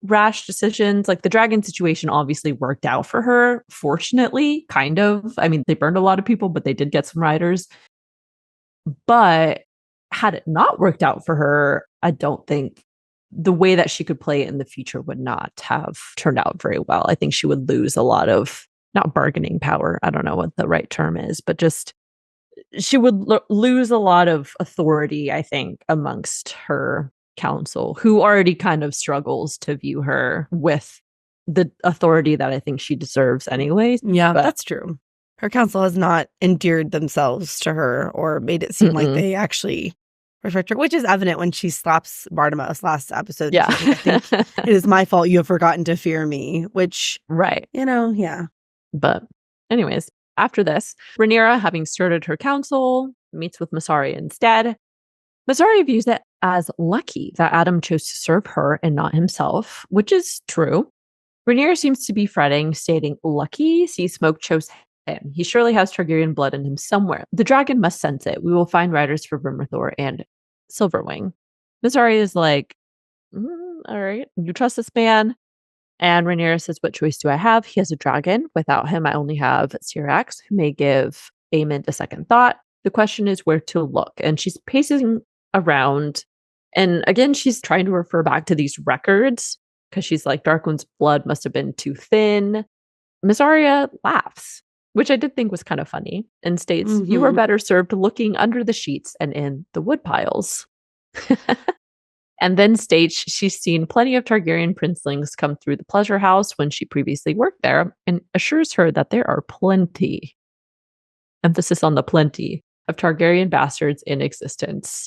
rash decisions, like the dragon situation obviously worked out for her, fortunately, kind of. I mean, they burned a lot of people, but they did get some riders. But had it not worked out for her, I don't think the way that she could play it in the future would not have turned out very well. I think she would lose a lot of, not bargaining power, I don't know what the right term is, but just she would lose a lot of authority, I think, amongst her council, who already kind of struggles to view her with the authority that I think she deserves anyways. Yeah, that's true. Her council has not endeared themselves to her or made it seem like they actually respect her, which is evident when she slaps Bartimaeus last episode. Yeah. I think it is my fault you have forgotten to fear me, which, yeah. But anyways, after this, Rhaenyra, having started her council, meets with Mysaria instead. Mysaria views it as lucky that Adam chose to serve her and not himself, which is true. Rhaenyra seems to be fretting, stating, lucky Sea Smoke chose him. He surely has Targaryen blood in him somewhere. The dragon must sense it. We will find riders for Vermithor and Silverwing. Mysaria is like, all right, you trust this man? And Rhaenyra says, what choice do I have? He has a dragon. Without him, I only have Syrax, who may give Aemond a second thought. The question is where to look. And she's pacing around. And again, she's trying to refer back to these records because she's like, Darkwind's blood must have been too thin. Mysaria laughs, which I did think was kind of funny, and states, you are better served looking under the sheets and in the wood piles. And then states she's seen plenty of Targaryen princelings come through the pleasure house when she previously worked there, and assures her that there are plenty, emphasis on the plenty, of Targaryen bastards in existence.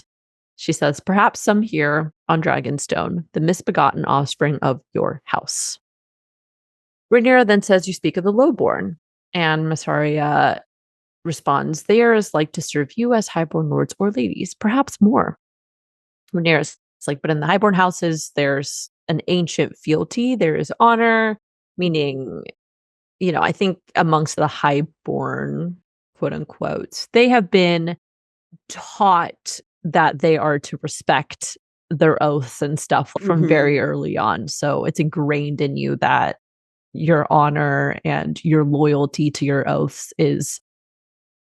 She says, perhaps some here on Dragonstone, the misbegotten offspring of your house. Rhaenyra then says, you speak of the lowborn, and Mysaria responds, they are as like to serve you as highborn lords or ladies, perhaps more. Rhaenyra's like, but in the highborn houses, there's an ancient fealty. There is honor, meaning, I think amongst the highborn, quote unquote, they have been taught that they are to respect their oaths and stuff from very early on. So it's ingrained in you that your honor and your loyalty to your oaths is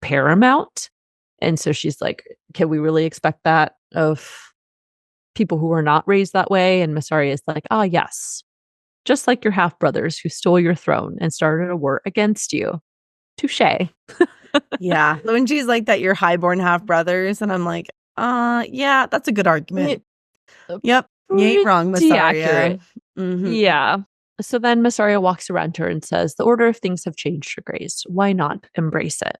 paramount. And so she's like, can we really expect that of people who are not raised that way? And Mysaria is like, yes. Just like your half-brothers who stole your throne and started a war against you. Touché. Yeah. When she's like that, you're highborn half-brothers. And I'm like, yeah, that's a good argument. Yep. You ain't wrong, Mysaria. Yeah. So then Mysaria walks around to her and says, the order of things have changed, Your Grace. Why not embrace it?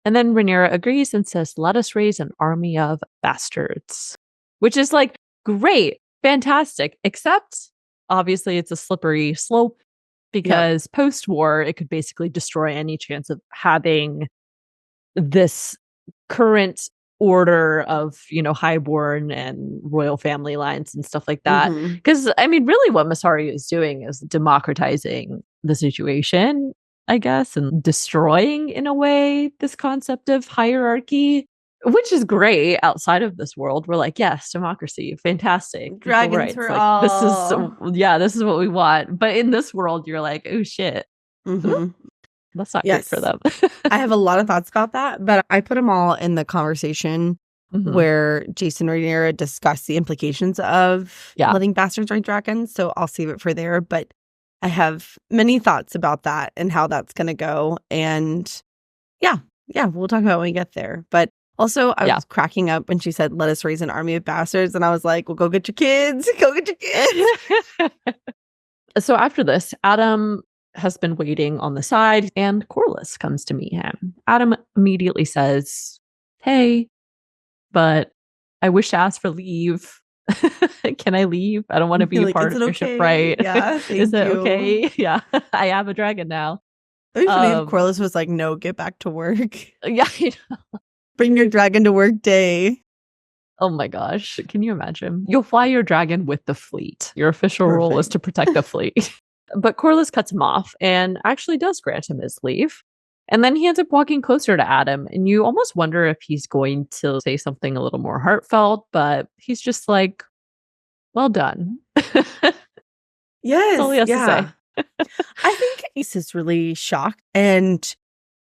And then Rhaenyra agrees and says, let us raise an army of bastards. Which is like, great, fantastic, except obviously it's a slippery slope because post-war, it could basically destroy any chance of having this current order of, highborn and royal family lines and stuff like that. Because, I mean, really what Mysaria is doing is democratizing the situation, I guess, and destroying, in a way, this concept of hierarchy, which is great outside of this world. We're like, yes, democracy, fantastic. Dragons for like, all. this is what we want. But in this world, you're like, oh shit. Mm-hmm. That's not Yes. great for them. I have a lot of thoughts about that, but I put them all in the conversation where Jason and Rhaenyra discuss the implications of letting bastards ride dragons. So I'll save it for there. But I have many thoughts about that and how that's going to go. And yeah, we'll talk about when we get there. But also, I was cracking up when she said, let us raise an army of bastards. And I was like, well, go get your kids. Go get your kids. So after this, Adam has been waiting on the side and Corlys comes to meet him. Adam immediately says, hey, but I wish to ask for leave. Can I leave? I don't want to be a part of your ship, right? Yeah, Is it okay? Yeah, I have a dragon now. It'd be funny if Corlys was like, no, get back to work. Yeah. Bring your dragon to work day. Oh my gosh. Can you imagine? You'll fly your dragon with the fleet. Your official role is to protect the fleet. But Corlys cuts him off and actually does grant him his leave. And then he ends up walking closer to Adam. And you almost wonder if he's going to say something a little more heartfelt, but he's just like, well done. Yes. That's all he has to say. I think Ace is really shocked and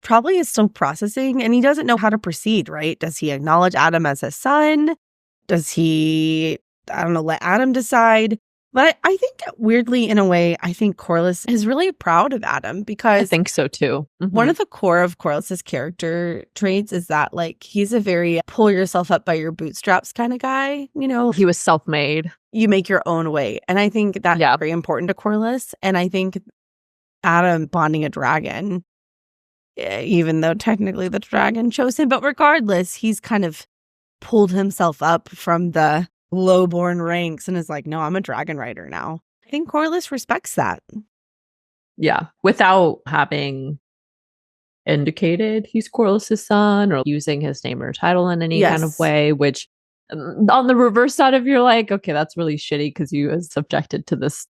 probably is still processing, and he doesn't know how to proceed, right? Does he acknowledge Adam as a son? Does he, I don't know, let Adam decide? But I think weirdly, in a way, I think Corlys is really proud of Adam because I think so too. One of the core of Corlys's character traits is that like he's a very pull yourself up by your bootstraps kind of guy. You know, he was self-made. You make your own way. And I think that's very important to Corlys. And I think Adam bonding a dragon, even though technically the dragon chose him, but regardless, he's kind of pulled himself up from the low-born ranks and is like, no, I'm a dragon rider now. I think Corlys respects that. Yeah, without having indicated he's Corlys' son or using his name or title in any kind of way, which on the reverse side of you're like, okay, that's really shitty because you are subjected to this,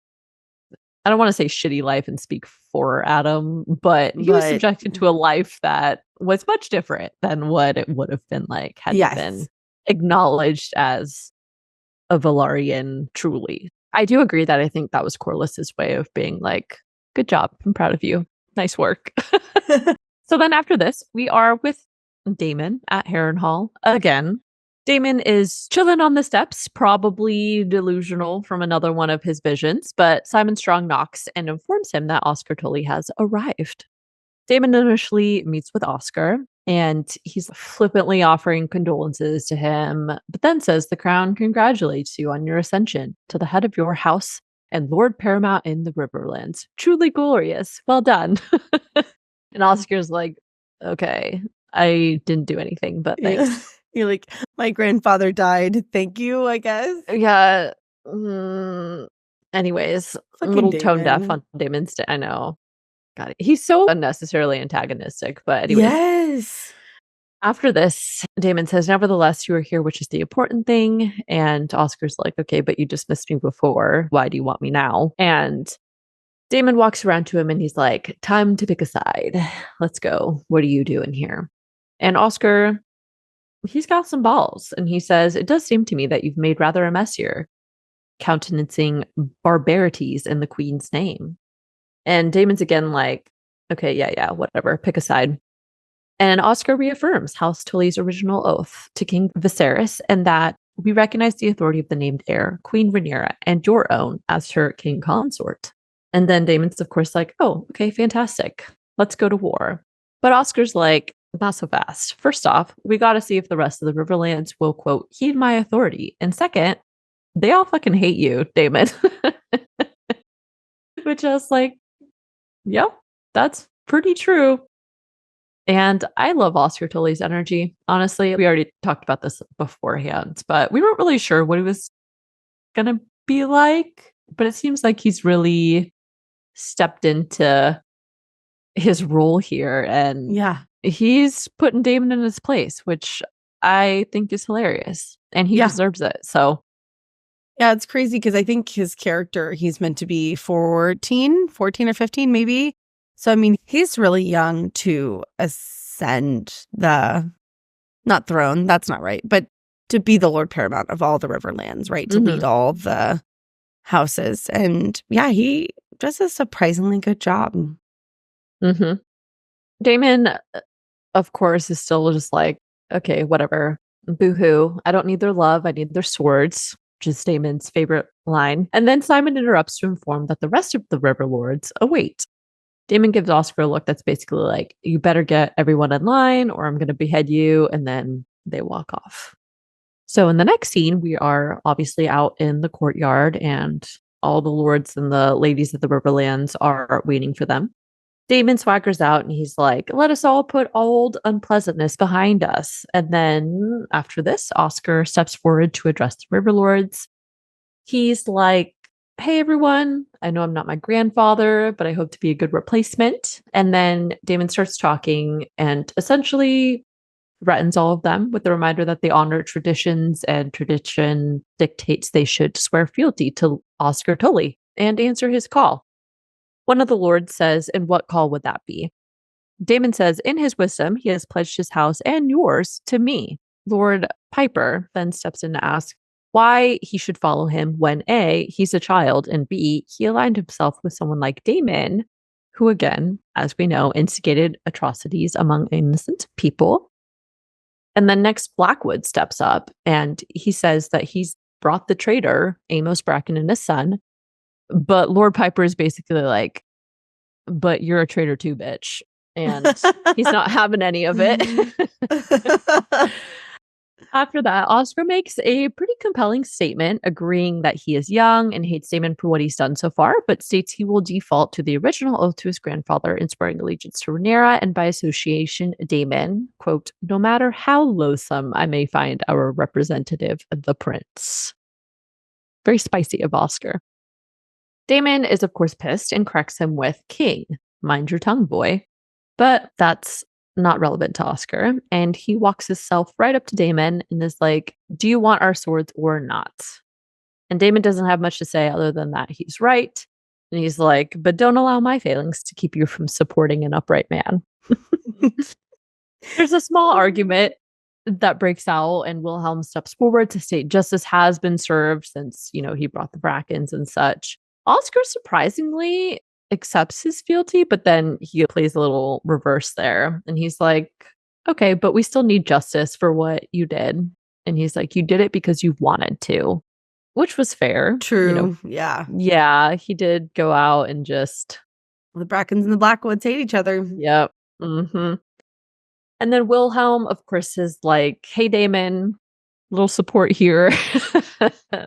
I don't want to say shitty life and speak for Adam, but he was subjected to a life that was much different than what it would have been like had he been acknowledged as a Velaryon truly. I do agree that I think that was Corlys's way of being like, good job, I'm proud of you, nice work. So then after this, we are with Daemon at Harrenhal again. Daemon is chilling on the steps, probably delusional from another one of his visions, but Simon Strong knocks and informs him that Oscar Tully has arrived. Daemon initially meets with Oscar, and he's flippantly offering condolences to him, but then says the crown congratulates you on your ascension to the head of your house and Lord Paramount in the Riverlands. Truly glorious. Well done. And Oscar's like, okay, I didn't do anything, but thanks. You're like, my grandfather died. Thank you, I guess. Yeah. Anyways, Fucking a little Daemon. tone deaf on Daemon's. I know. Got it. He's so unnecessarily antagonistic. But anyways. Yes. After this, Daemon says, nevertheless, you are here, which is the important thing. And Oscar's like, okay, but you dismissed me before. Why do you want me now? And Daemon walks around to him and he's like, time to pick a side. Let's go. What are you doing here? And Oscar, he's got some balls. And he says, it does seem to me that you've made rather a mess here, countenancing barbarities in the queen's name. And Daemon's again like, okay, yeah, whatever, pick a side. And Oscar reaffirms House Tully's original oath to King Viserys and that we recognize the authority of the named heir, Queen Rhaenyra, and your own as her king consort. And then Daemon's, of course, like, oh, okay, fantastic. Let's go to war. But Oscar's like, not so fast. First off, we got to see if the rest of the Riverlands will, quote, heed my authority. And second, they all fucking hate you, Daemon. Which I was like, yep, that's pretty true. And I love Oscar Tully's energy. Honestly, we already talked about this beforehand, but we weren't really sure what he was going to be like. But it seems like he's really stepped into his role here. And he's putting Daemon in his place, which I think is hilarious. And he deserves it. So yeah, it's crazy because I think his character, he's meant to be 14 or 15 maybe. So, I mean, he's really young to ascend the not throne, that's not right, but to be the Lord Paramount of all the Riverlands, right? To lead all the houses. And yeah, he does a surprisingly good job. Daemon, of course, is still just like, okay, whatever. Boo-hoo. I don't need their love. I need their swords, which is Daemon's favorite line. And then Simon interrupts to inform that the rest of the River Lords await. Daemon gives Oscar a look that's basically like, you better get everyone in line or I'm going to behead you. And then they walk off. So in the next scene, we are obviously out in the courtyard and all the lords and the ladies of the Riverlands are waiting for them. Daemon swaggers out and he's like, let us all put old unpleasantness behind us. And then after this, Oscar steps forward to address the River Lords. He's like, hey, everyone, I know I'm not my grandfather, but I hope to be a good replacement. And then Daemon starts talking and essentially threatens all of them with the reminder that they honor traditions and tradition dictates they should swear fealty to Oscar Tully and answer his call. One of the lords says, and what call would that be? Daemon says, in his wisdom, he has pledged his house and yours to me. Lord Piper then steps in to ask why he should follow him when A, he's a child, and B, he aligned himself with someone like Daemon, who again, as we know, instigated atrocities among innocent people. And then next, Blackwood steps up and he says that he's brought the traitor, Amos Bracken, and his son. But Lord Piper is basically like, but you're a traitor too, bitch. And he's not having any of it. After that, Oscar makes a pretty compelling statement agreeing that he is young and hates Daemon for what he's done so far, but states he will default to the original oath to his grandfather and swearing allegiance to Rhaenyra and by association Daemon, quote, no matter how loathsome I may find our representative, the prince. Very spicy of Oscar. Daemon is, of course, pissed and corrects him with king. Mind your tongue, boy. But that's not relevant to Oscar. And he walks himself right up to Daemon and is like, do you want our swords or not? And Daemon doesn't have much to say other than that he's right. And he's like, but don't allow my failings to keep you from supporting an upright man. There's a small argument that breaks out and Wilhelm steps forward to state justice has been served since, he brought the Brackens and such. Oscar surprisingly accepts his fealty, but then he plays a little reverse there. And he's like, okay, but we still need justice for what you did. And he's like, you did it because you wanted to, which was fair. True. Yeah. Yeah, he did go out and just... The Brackens and the Blackwoods hate each other. Yep. Mm-hmm. And then Wilhelm, of course, is like, hey, Daemon, little support here.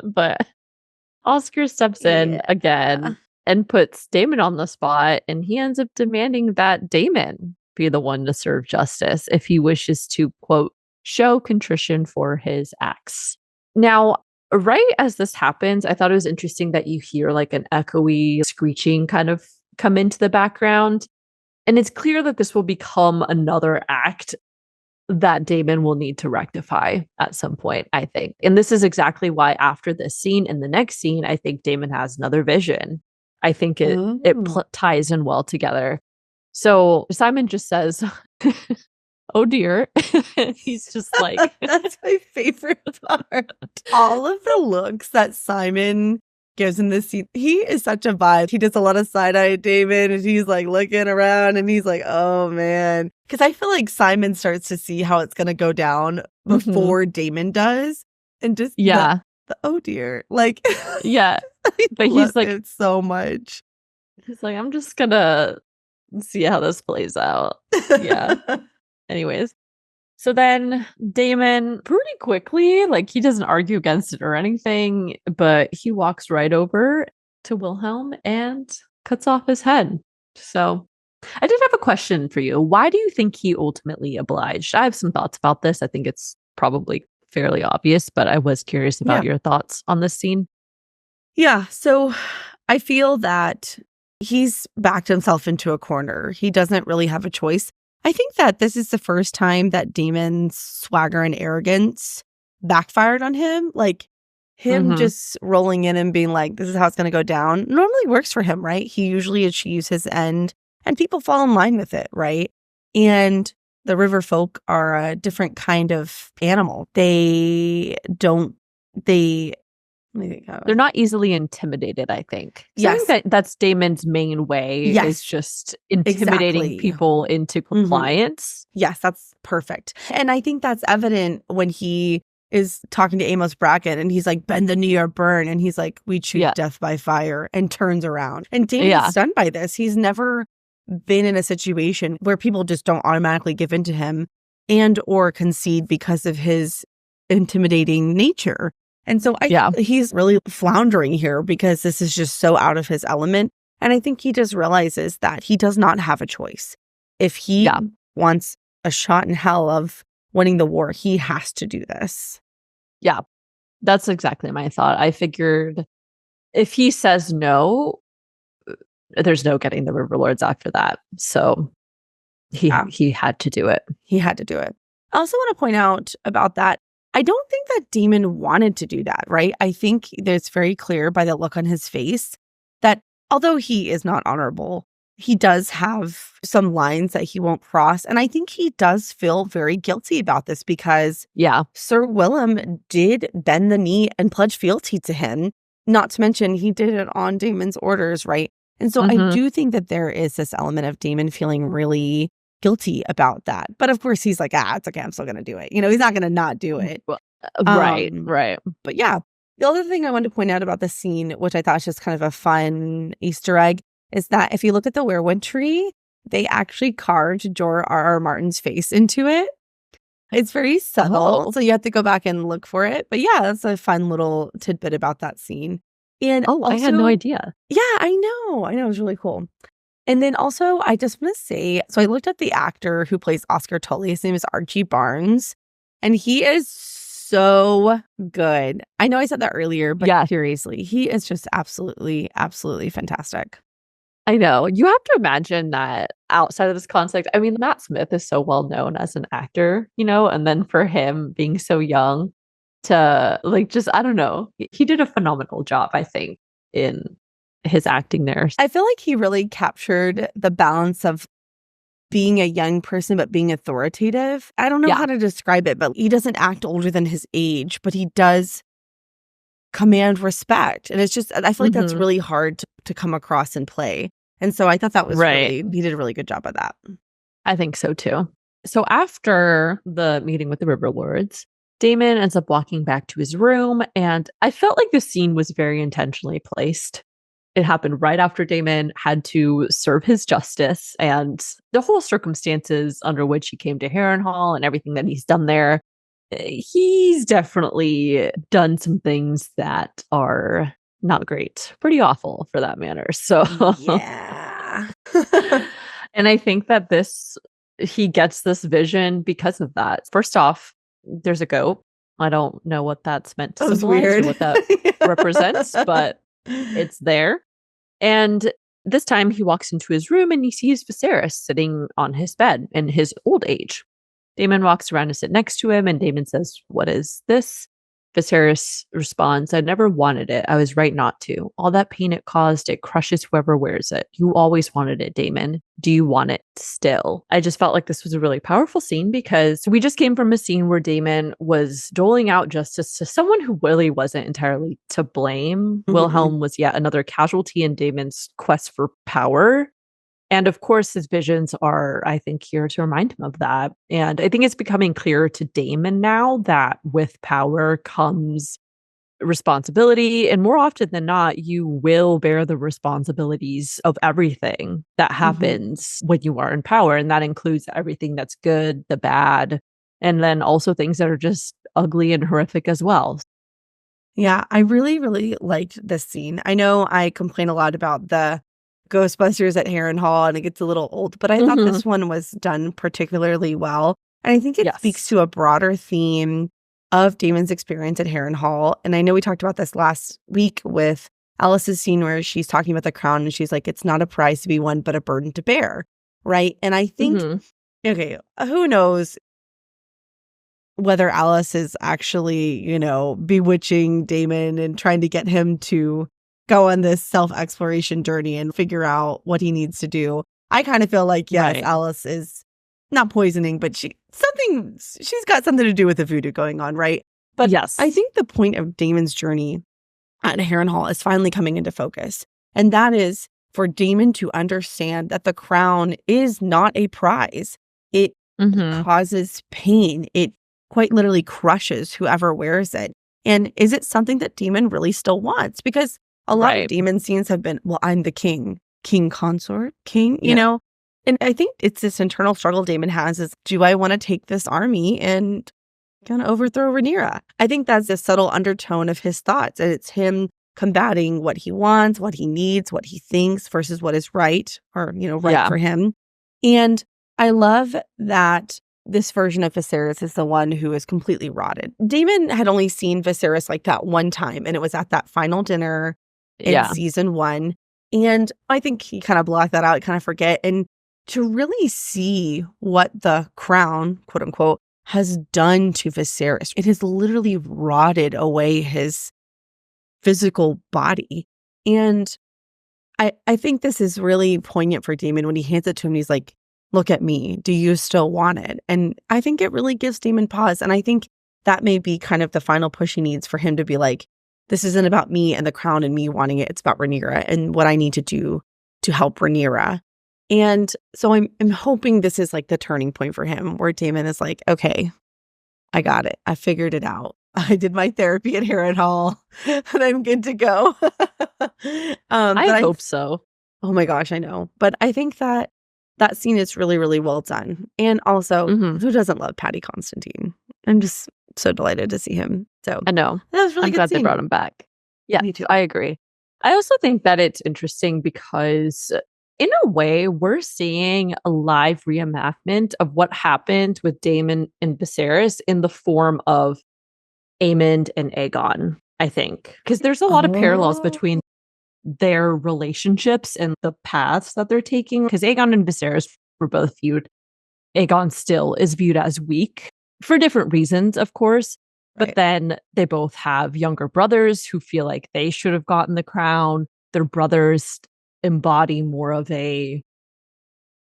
But Oscar steps in again and puts Daemon on the spot, and he ends up demanding that Daemon be the one to serve justice if he wishes to, quote, show contrition for his acts. Now, right as this happens, I thought it was interesting that you hear like an echoey screeching kind of come into the background. And it's clear that this will become another act that Daemon will need to rectify at some point, I think. And this is exactly why after this scene and the next scene, I think Daemon has another vision. I think it ties in well together. So Simon just says, oh dear. He's just like... That's my favorite part. All of the looks that Simon gives in this scene, he is such a vibe. He does a lot of side-eye at Daemon and he's like looking around and he's like, oh man. Because I feel like Simon starts to see how it's going to go down before Daemon does. And just the oh dear. Like, yeah. But he's like, it so much. He's like, I'm just gonna see how this plays out. Yeah. Anyways. So then Daemon pretty quickly, like he doesn't argue against it or anything, but he walks right over to Wilhelm and cuts off his head. So I did have a question for you. Why do you think he ultimately obliged? I have some thoughts about this. I think it's probably fairly obvious, but I was curious about your thoughts on this scene. Yeah. So I feel that he's backed himself into a corner. He doesn't really have a choice. I think that this is the first time that Daemon's swagger and arrogance backfired on him. Like him just rolling in and being like, this is how it's going to go down, normally works for him, right? He usually achieves his end and people fall in line with it, right? And the river folk are a different kind of animal. They don't, they, let me think. They're not easily intimidated, I think. So Yes. I think that's Daemon's main way Yes. is just intimidating Exactly. people into compliance. Yes, that's perfect. And I think that's evident when he is talking to Amos Bracken and he's like, bend the knee or burn. And he's like, we choose death by fire, and turns around. And Daemon's stunned by this. He's never been in a situation where people just don't automatically give in to him and or concede because of his intimidating nature. And so he's really floundering here because this is just so out of his element. And I think he just realizes that he does not have a choice. If he wants a shot in hell of winning the war, he has to do this. Yeah, that's exactly my thought. I figured if he says no, there's no getting the Riverlords after that. So he had to do it. He had to do it. I also want to point out about that, I don't think that Daemon wanted to do that, right? I think that it's very clear by the look on his face that although he is not honorable, he does have some lines that he won't cross. And I think he does feel very guilty about this because Sir Willem did bend the knee and pledge fealty to him. Not to mention he did it on Daemon's orders, right? And so I do think that there is this element of Daemon feeling really guilty about that. But of course he's like, it's okay, I'm still going to do it. You know, he's not going to not do it. Right. But yeah, the other thing I wanted to point out about the scene, which I thought was just kind of a fun Easter egg, is that if you look at the weirwood tree, they actually carved George R.R. Martin's face into it. It's very subtle, so you have to go back and look for it. But yeah, that's a fun little tidbit about that scene. And also, I had no idea. Yeah, I know. It was really cool. And then also, I just want to say, so I looked at the actor who plays Oscar Tully. His name is Archie Barnes, and he is so good. I know I said that earlier, but seriously, he is just absolutely, absolutely fantastic. I know. You have to imagine that outside of this context, I mean, Matt Smith is so well known as an actor, you know, and then for him being so young to I don't know, he did a phenomenal job, I think, in his acting there. I feel like he really captured the balance of being a young person, but being authoritative. I don't know how to describe it, but he doesn't act older than his age, but he does command respect. And it's just, I feel like that's really hard to come across and play. And so I thought that was he did a really good job of that. I think so too. So after the meeting with the Riverlords, Daemon ends up walking back to his room, and I felt like the scene was very intentionally placed. It happened right after Daemon had to serve his justice, and the whole circumstances under which he came to Harrenhal and everything that he's done there. He's definitely done some things that are not great, pretty awful for that matter. So yeah. And I think that he gets this vision because of that. First off, there's a goat. I don't know what that's meant to symbolize or what that represents, but it's there. And this time he walks into his room and he sees Viserys sitting on his bed in his old age. Daemon walks around to sit next to him, and Daemon says, "What is this?" Viserys responds, "I never wanted it. I was right not to. All that pain it caused, it crushes whoever wears it. You always wanted it, Daemon. Do you want it still?" I just felt like this was a really powerful scene because we just came from a scene where Daemon was doling out justice to someone who really wasn't entirely to blame. Wilhelm was yet another casualty in Daemon's quest for power. And of course, his visions are, I think, here to remind him of that. And I think it's becoming clearer to Daemon now that with power comes responsibility. And more often than not, you will bear the responsibilities of everything that happens when you are in power. And that includes everything that's good, the bad, and then also things that are just ugly and horrific as well. Yeah, I really, really liked this scene. I know I complain a lot about the Ghostbusters at Harrenhal and it gets a little old, but I thought this one was done particularly well. And I think it speaks to a broader theme of Daemon's experience at Harrenhal. And I know we talked about this last week with Alice's scene where she's talking about the crown and she's like, it's not a prize to be won, but a burden to bear. Right. And I think, okay, who knows whether Alice is actually, you know, bewitching Daemon and trying to get him to go on this self-exploration journey and figure out what he needs to do. I kind of feel like, yes, Alice is not poisoning, but she's got something to do with the voodoo going on, right? But yes, I think the point of Daemon's journey at Harrenhal is finally coming into focus. And that is for Daemon to understand that the crown is not a prize. It causes pain. It quite literally crushes whoever wears it. And is it something that Daemon really still wants? Because a lot of Daemon scenes have been, well, I'm the king consort, you know? And I think it's this internal struggle Daemon has is, do I want to take this army and kind of overthrow Rhaenyra? I think that's a subtle undertone of his thoughts. And it's him combating what he wants, what he needs, what he thinks versus what is right or, right for him. And I love that this version of Viserys is the one who is completely rotted. Daemon had only seen Viserys like that one time, and it was at that final dinner in season 1. And I think he kind of blocked that out, kind of forget. And to really see what the crown, quote unquote, has done to Viserys, it has literally rotted away his physical body. And I think this is really poignant for Daemon when he hands it to him. He's like, look at me. Do you still want it? And I think it really gives Daemon pause. And I think that may be kind of the final push he needs for him to be like, this isn't about me and the crown and me wanting it. It's about Rhaenyra and what I need to do to help Rhaenyra. And so I'm hoping this is like the turning point for him where Daemon is like, okay, I got it. I figured it out. I did my therapy at Harrenhal and I'm good to go. I hope so. Oh my gosh, I know. But I think that scene is really, really well done. And also, who doesn't love Paddy Constantine? I'm just so delighted to see him. So I know. That was really I'm good glad scene. they brought him back. Yeah, me too. I agree. I also think that it's interesting because in a way, we're seeing a live reenactment of what happened with Daemon and Viserys in the form of Aemond and Aegon, I think. Because there's a lot of parallels between their relationships and the paths that they're taking. Because Aegon and Viserys were both viewed. Aegon still is viewed as weak for different reasons, of course. But then they both have younger brothers who feel like they should have gotten the crown. Their brothers embody more of a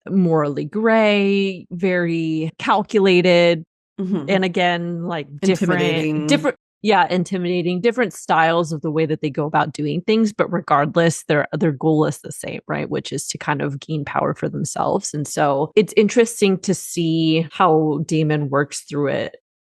morally gray, very calculated, and again, like Intimidating, different styles of the way that they go about doing things. But regardless, their goal is the same, right? Which is to kind of gain power for themselves. And so it's interesting to see how Daemon works through it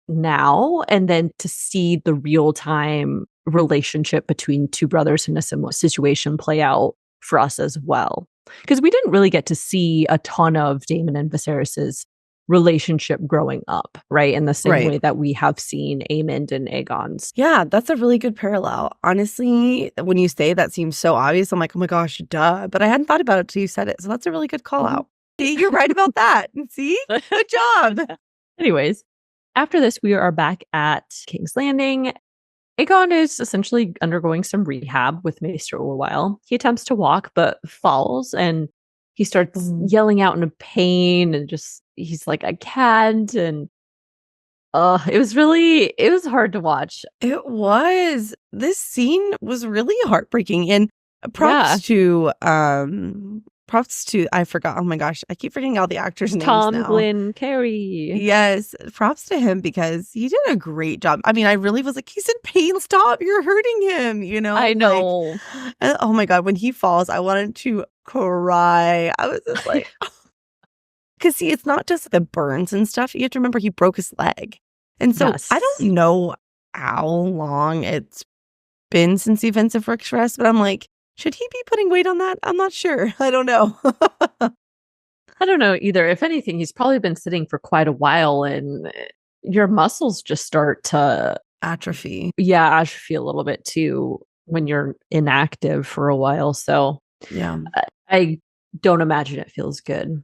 now, and then to see the real-time relationship between two brothers in a similar situation play out for us as well. Because we didn't really get to see a ton of Daemon and Viserys's relationship growing up, right? In the same way that we have seen Aemond and Aegon's. Yeah, that's a really good parallel. Honestly, when you say that seems so obvious, I'm like, oh my gosh, duh. But I hadn't thought about it till you said it. So that's a really good call out. See, you're right about that. See? Good job. Anyways, after this, we are back at King's Landing. Aegon is essentially undergoing some rehab with Maester Orwyle. He attempts to walk, but falls, and he starts yelling out in pain, and he's like, I can't. And it was hard to watch. It was. This scene was really heartbreaking. And props to I forgot. Oh my gosh, I keep forgetting all the actors' names now. Tom Glyn Carey. Yes, props to him because he did a great job. I mean, I really was like, he's in pain. Stop! You're hurting him. You know. I know. Like, oh my god, when he falls, I wanted to cry. I was just like, because see, it's not just the burns and stuff. You have to remember he broke his leg, and so I don't know how long it's been since the events of Rick's Rest, but I'm like, should he be putting weight on that? I'm not sure. I don't know. I don't know either. If anything, he's probably been sitting for quite a while, and your muscles just start to atrophy. Yeah, atrophy a little bit too when you're inactive for a while. So yeah, I don't imagine it feels good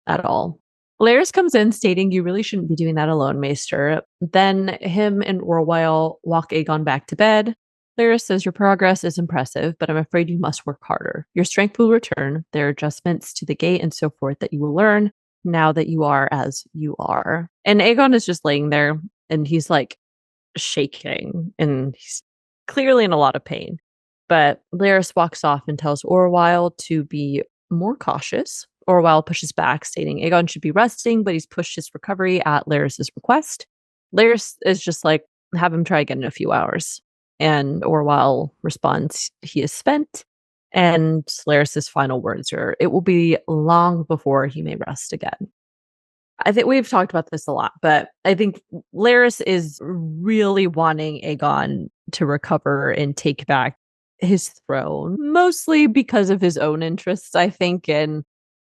at all. Larys comes in stating, you really shouldn't be doing that alone, Maester. Then him and Orwyle walk Aegon back to bed. Larys says, your progress is impressive, but I'm afraid you must work harder. Your strength will return. There are adjustments to the gate and so forth that you will learn now that you are as you are. And Aegon is just laying there, and he's like shaking, and he's clearly in a lot of pain. But Larys walks off and tells Orwyle to be more cautious Orwell pushes back, stating Aegon should be resting, but he's pushed his recovery at Larys' request. Larys is just like, have him try again in a few hours. And Orwell responds, he is spent. And Larys' final words are, it will be long before he may rest again. I think we've talked about this a lot, but I think Larys is really wanting Aegon to recover and take back his throne, mostly because of his own interests, I think, and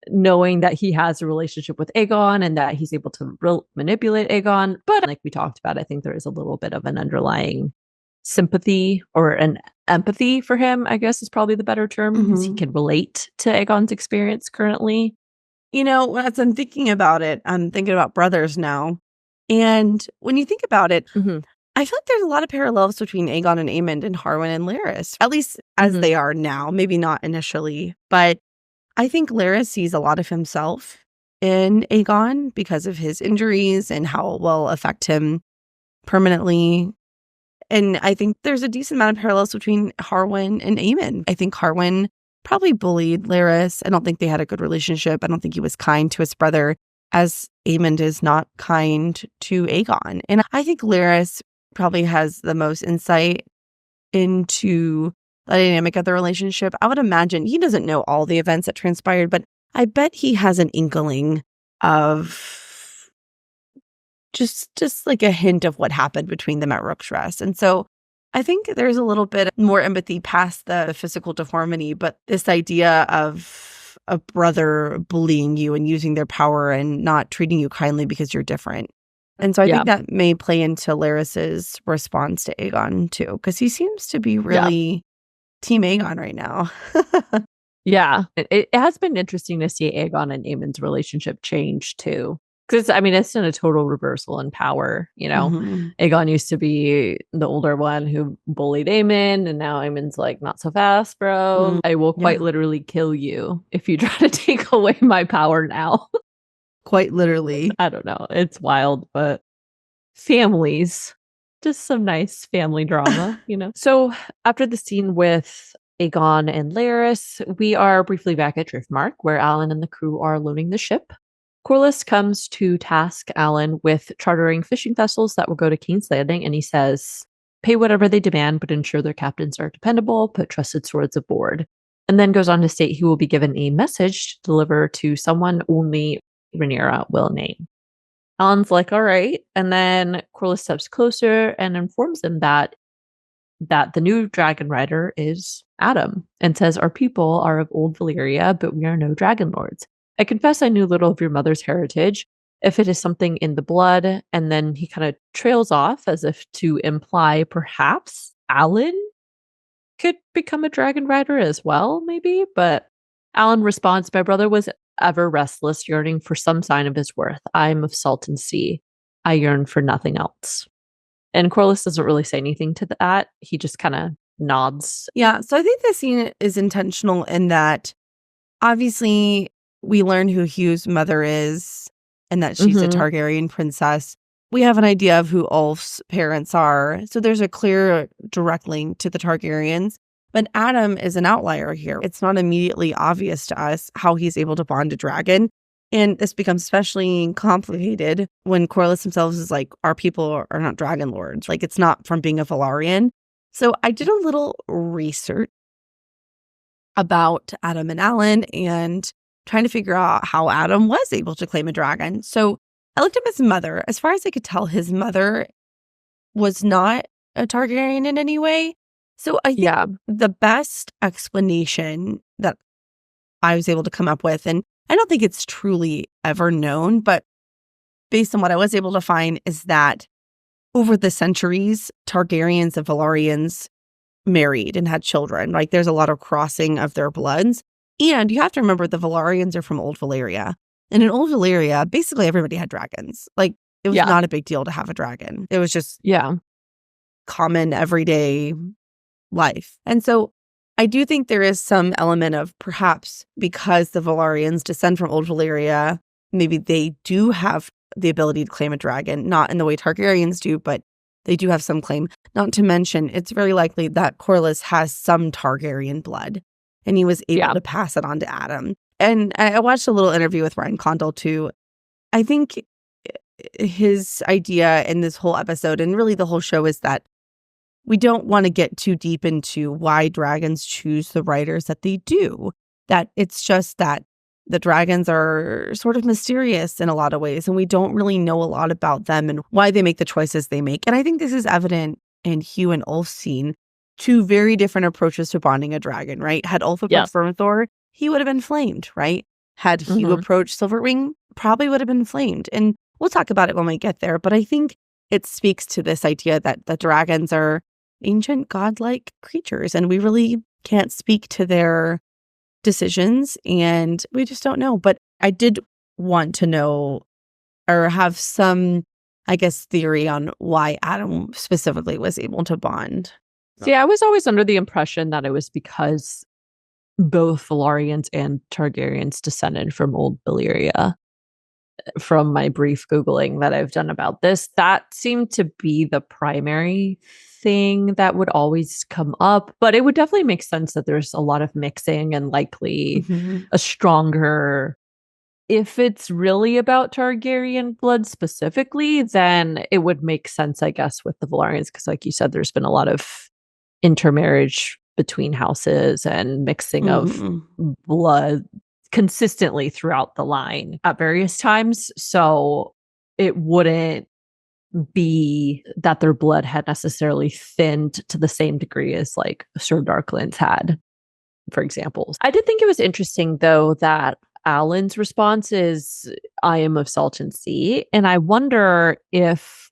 knowing that he has a relationship with Aegon and that he's able to manipulate Aegon. But like we talked about, I think there is a little bit of an underlying sympathy or an empathy for him, I guess is probably the better term, because he can relate to Aegon's experience currently. You know, as I'm thinking about it, I'm thinking about brothers now. And when you think about it, I feel like there's a lot of parallels between Aegon and Aemond and Harwin and Larys, at least as they are now, maybe not initially. But I think Larys sees a lot of himself in Aegon because of his injuries and how it will affect him permanently. And I think there's a decent amount of parallels between Harwin and Aemond. I think Harwin probably bullied Larys. I don't think they had a good relationship. I don't think he was kind to his brother, as Aemond is not kind to Aegon. And I think Larys probably has the most insight into the dynamic of the relationship. I would imagine he doesn't know all the events that transpired, but I bet he has an inkling of just like a hint of what happened between them at Rook's Rest. And so I think there's a little bit more empathy past the physical deformity, but this idea of a brother bullying you and using their power and not treating you kindly because you're different. And so I think that may play into Larys's response to Aegon too, because he seems to be really Team Aegon right now. It has been interesting to see Aegon and Aemond's relationship change too. Because, I mean, it's been a total reversal in power, you know? Aegon used to be the older one who bullied Aemond, and now Aemond's like, not so fast, bro. I will quite literally kill you if you try to take away my power now. Quite literally. I don't know. It's wild, but families, just some nice family drama, you know? So after the scene with Aegon and Larys, we are briefly back at Driftmark, where Alan and the crew are loading the ship. Corlys comes to task Alan with chartering fishing vessels that will go to King's Landing, and he says, pay whatever they demand, but ensure their captains are dependable, put trusted swords aboard. And then goes on to state he will be given a message to deliver to someone only Rhaenyra will name. Alan's like, all right. And then Corlys steps closer and informs him that the new dragon rider is Adam, and says, our people are of old Valyria, but we are no dragon lords. I confess I knew little of your mother's heritage, if it is something in the blood. And then he kind of trails off as if to imply perhaps Alan could become a dragon rider as well, maybe. But Alan responds, my brother was ever restless, yearning for some sign of his worth. I'm of salt and sea. I yearn for nothing else. And Corlys doesn't really say anything to that. He just kind of nods. Yeah, so I think the scene is intentional in that obviously we learn who Hugh's mother is and that she's a Targaryen princess. We have an idea of who Ulf's parents are. So there's a clear direct link to the Targaryens. But Adam is an outlier here. It's not immediately obvious to us how he's able to bond a dragon. And this becomes especially complicated when Corlys himself is like, our people are not dragon lords. Like, it's not from being a Velaryon. So I did a little research about Adam and Alan and trying to figure out how Adam was able to claim a dragon. So I looked up his mother. As far as I could tell, his mother was not a Targaryen in any way. So I think the best explanation that I was able to come up with, and I don't think it's truly ever known, but based on what I was able to find, is that over the centuries, Targaryens and Velaryons married and had children. Like, there's a lot of crossing of their bloods. And you have to remember the Velaryons are from Old Valyria. And in Old Valyria, basically everybody had dragons. Like, it was not a big deal to have a dragon. It was just common, everyday life. And so I do think there is some element of perhaps because the Velaryons descend from Old Valyria, maybe they do have the ability to claim a dragon, not in the way Targaryens do, but they do have some claim. Not to mention, it's very likely that Corlys has some Targaryen blood, and he was able to pass it on to Adam. And I watched a little interview with Ryan Condal too. I think his idea in this whole episode and really the whole show is that we don't want to get too deep into why dragons choose the writers that they do. That it's just that the dragons are sort of mysterious in a lot of ways, and we don't really know a lot about them and why they make the choices they make. And I think this is evident in Hugh and Ulf's scene. Two very different approaches to bonding a dragon, right? Had Ulf approached Vermithor, he would have been flamed, right? Had Hugh approached Silverwing, probably would have been flamed. And we'll talk about it when we get there. But I think it speaks to this idea that the dragons are ancient godlike creatures, and we really can't speak to their decisions, and we just don't know. But I did want to know or have some, I guess, theory on why Adam specifically was able to bond. See, I was always under the impression that it was because both Velaryons and Targaryens descended from old Valyria. From my brief Googling that I've done about this, that seemed to be the primary thing that would always come up. But it would definitely make sense that there's a lot of mixing and likely a stronger... If it's really about Targaryen blood specifically, then it would make sense, I guess, with the Velaryons. Because like you said, there's been a lot of intermarriage between houses and mixing of blood consistently throughout the line at various times. So it wouldn't be that their blood had necessarily thinned to the same degree as like Sir Darklands had, for example. I did think it was interesting, though, that Alan's response is, I am of salt and sea. And I wonder if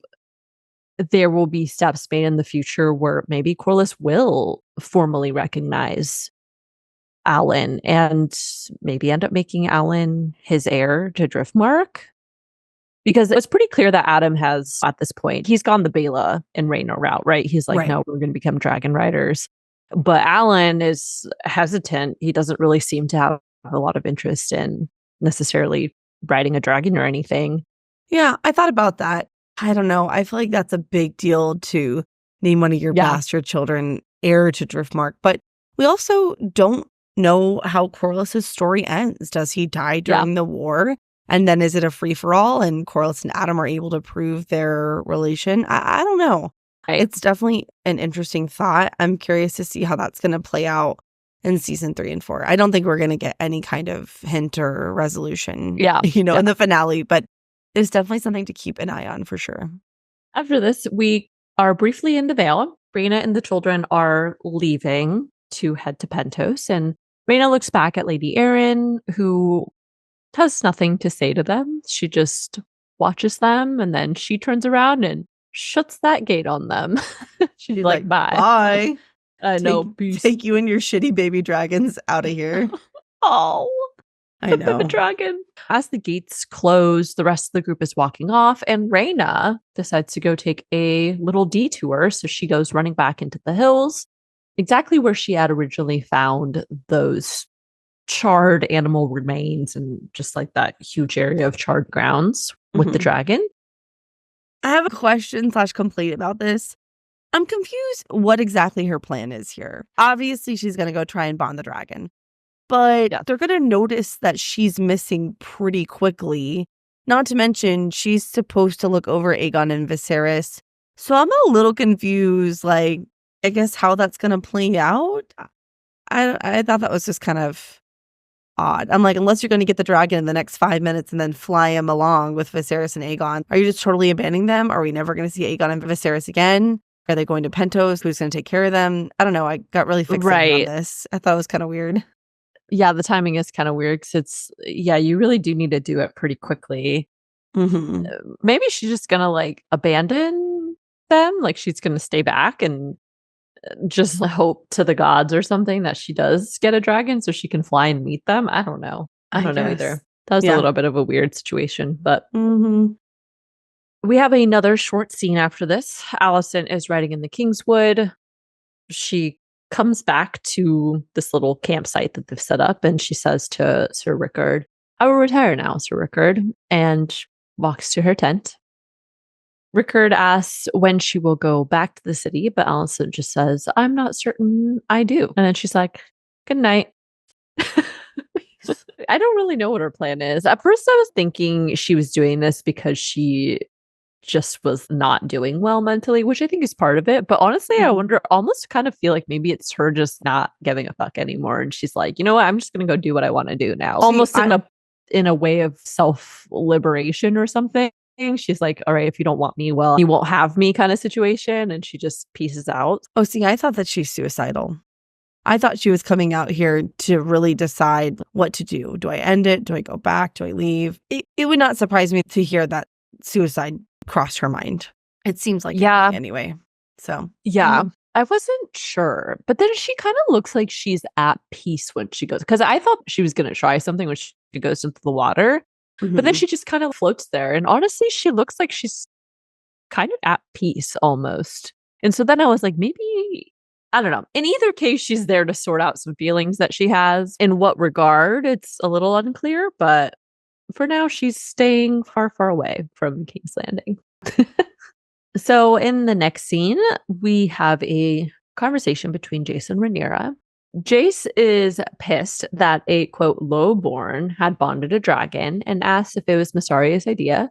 there will be steps made in the future where maybe Corlys will formally recognize Alan and maybe end up making Alan his heir to Driftmark. Because it's pretty clear that Adam has, at this point, he's gone the Bela and Rhaenyra route, right? He's like, no, we're going to become dragon riders. But Alan is hesitant. He doesn't really seem to have a lot of interest in necessarily riding a dragon or anything. Yeah, I thought about that. I don't know. I feel like that's a big deal to name one of your bastard children heir to Driftmark. But we also don't know how Corlys' story ends. Does he die during the war? And then is it a free-for-all and Corlys and Adam are able to prove their relation? I don't know. Right. It's definitely an interesting thought. I'm curious to see how that's going to play out in season 3 and 4. I don't think we're going to get any kind of hint or resolution, in the finale, but there's definitely something to keep an eye on for sure. After this, we are briefly in the Vale. Rhaena and the children are leaving to head to Pentos, and Rhaena looks back at Lady Erin, who has nothing to say to them. She just watches them, and then she turns around and shuts that gate on them. She's like, bye. Bye. No, peace. Take you and your shitty baby dragons out of here. Oh, I know. The dragon. As the gates close, the rest of the group is walking off, and Rhaena decides to go take a little detour. So she goes running back into the hills, exactly where she had originally found those charred animal remains and just like that huge area of charred grounds with the dragon. I have a question/complaint about this. I'm confused what exactly her plan is here. Obviously, she's going to go try and bond the dragon. But they're going to notice that she's missing pretty quickly. Not to mention, she's supposed to look over Aegon and Viserys. So I'm a little confused, like, I guess how that's going to play out. I thought that was just kind of odd. I'm like, unless you're going to get the dragon in the next 5 minutes and then fly him along with Viserys and Aegon, are you just totally abandoning them? Are we never going to see Aegon and Viserys again? Are they going to Pentos? Who's going to take care of them? I don't know. I got really fixated on this. I thought it was kind of weird. Yeah, the timing is kind of weird because you really do need to do it pretty quickly. Maybe she's just going to like abandon them. Like she's going to stay back and just hope to the gods or something that she does get a dragon so she can fly and meet them. I don't know. I don't know either. That was a little bit of a weird situation, but we have another short scene after this. Alicent is riding in the Kingswood. She comes back to this little campsite that they've set up, and she says to Sir Rickard, I will retire now, Sir Rickard, and walks to her tent. Rickard asks when she will go back to the city, but Alicent just says, I'm not certain I do. And then she's like, good night. I don't really know what her plan is. At first, I was thinking she was doing this because she just was not doing well mentally, which I think is part of it. But honestly, I wonder, almost kind of feel like maybe it's her just not giving a fuck anymore. And she's like, you know what? I'm just going to go do what I want to do now. See, Almost in a way of self-liberation or something. She's like, all right, if you don't want me, well, you won't have me kind of situation. And she just pieces out. Oh, see, I thought that she's suicidal. I thought she was coming out here to really decide what to do. Do I end it? Do I go back? Do I leave? It would not surprise me to hear that suicide crossed her mind. It seems like yeah. Anyway. So yeah. I wasn't sure. But then she kind of looks like she's at peace when she goes. Because I thought she was going to try something when she goes into the water. But then she just kind of floats there. And honestly, she looks like she's kind of at peace almost. And so then I was like, maybe, I don't know. In either case, she's there to sort out some feelings that she has. In what regard, it's a little unclear. But for now, she's staying far, far away from King's Landing. So in the next scene, we have a conversation between Jace and Rhaenyra. Jace is pissed that a, quote, lowborn had bonded a dragon and asks if it was Mysaria's idea.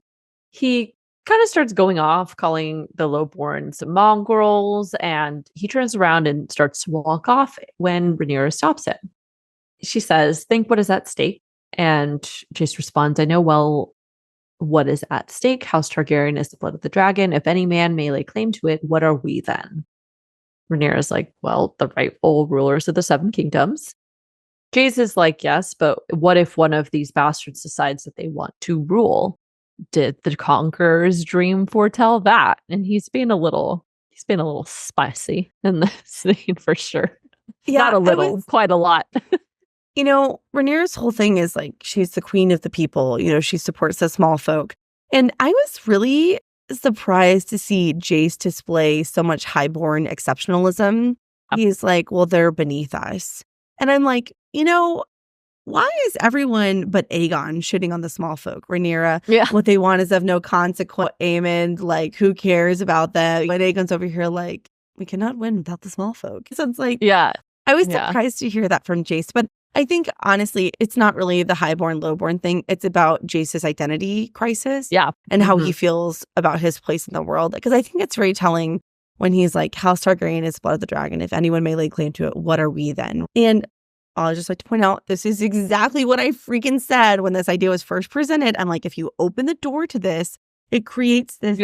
He kind of starts going off, calling the lowborns mongrels, and he turns around and starts to walk off when Rhaenyra stops him. She says, think what is at stake? And Jace responds, I know well what is at stake. House Targaryen is the blood of the dragon. If any man may lay claim to it, what are we then? Rhaenyra's like, well, the rightful rulers of the Seven Kingdoms. Jace is like, yes, but what if one of these bastards decides that they want to rule? Did the conqueror's dream foretell that? And he's being a little spicy in this scene for sure. Yeah, not a little, quite a lot. You know, Rhaenyra's whole thing is like, she's the queen of the people. You know, she supports the small folk. And I was really surprised to see Jace display so much highborn exceptionalism. He's like, well, they're beneath us. And I'm like, you know, why is everyone but Aegon shitting on the small folk? Rhaenyra, what they want is of no consequence. Aemond, like, who cares about that? When Aegon's over here like, we cannot win without the small folk. So it's like, I was surprised to hear that from Jace. But I think, honestly, it's not really the highborn, lowborn thing. It's about Jace's identity crisis. And how he feels about his place in the world. Because I think it's very telling when he's like, House Targaryen is blood of the dragon. If anyone may lay claim to it, what are we then? And I'll just like to point out, this is exactly what I freaking said when this idea was first presented. I'm like, if you open the door to this, it creates this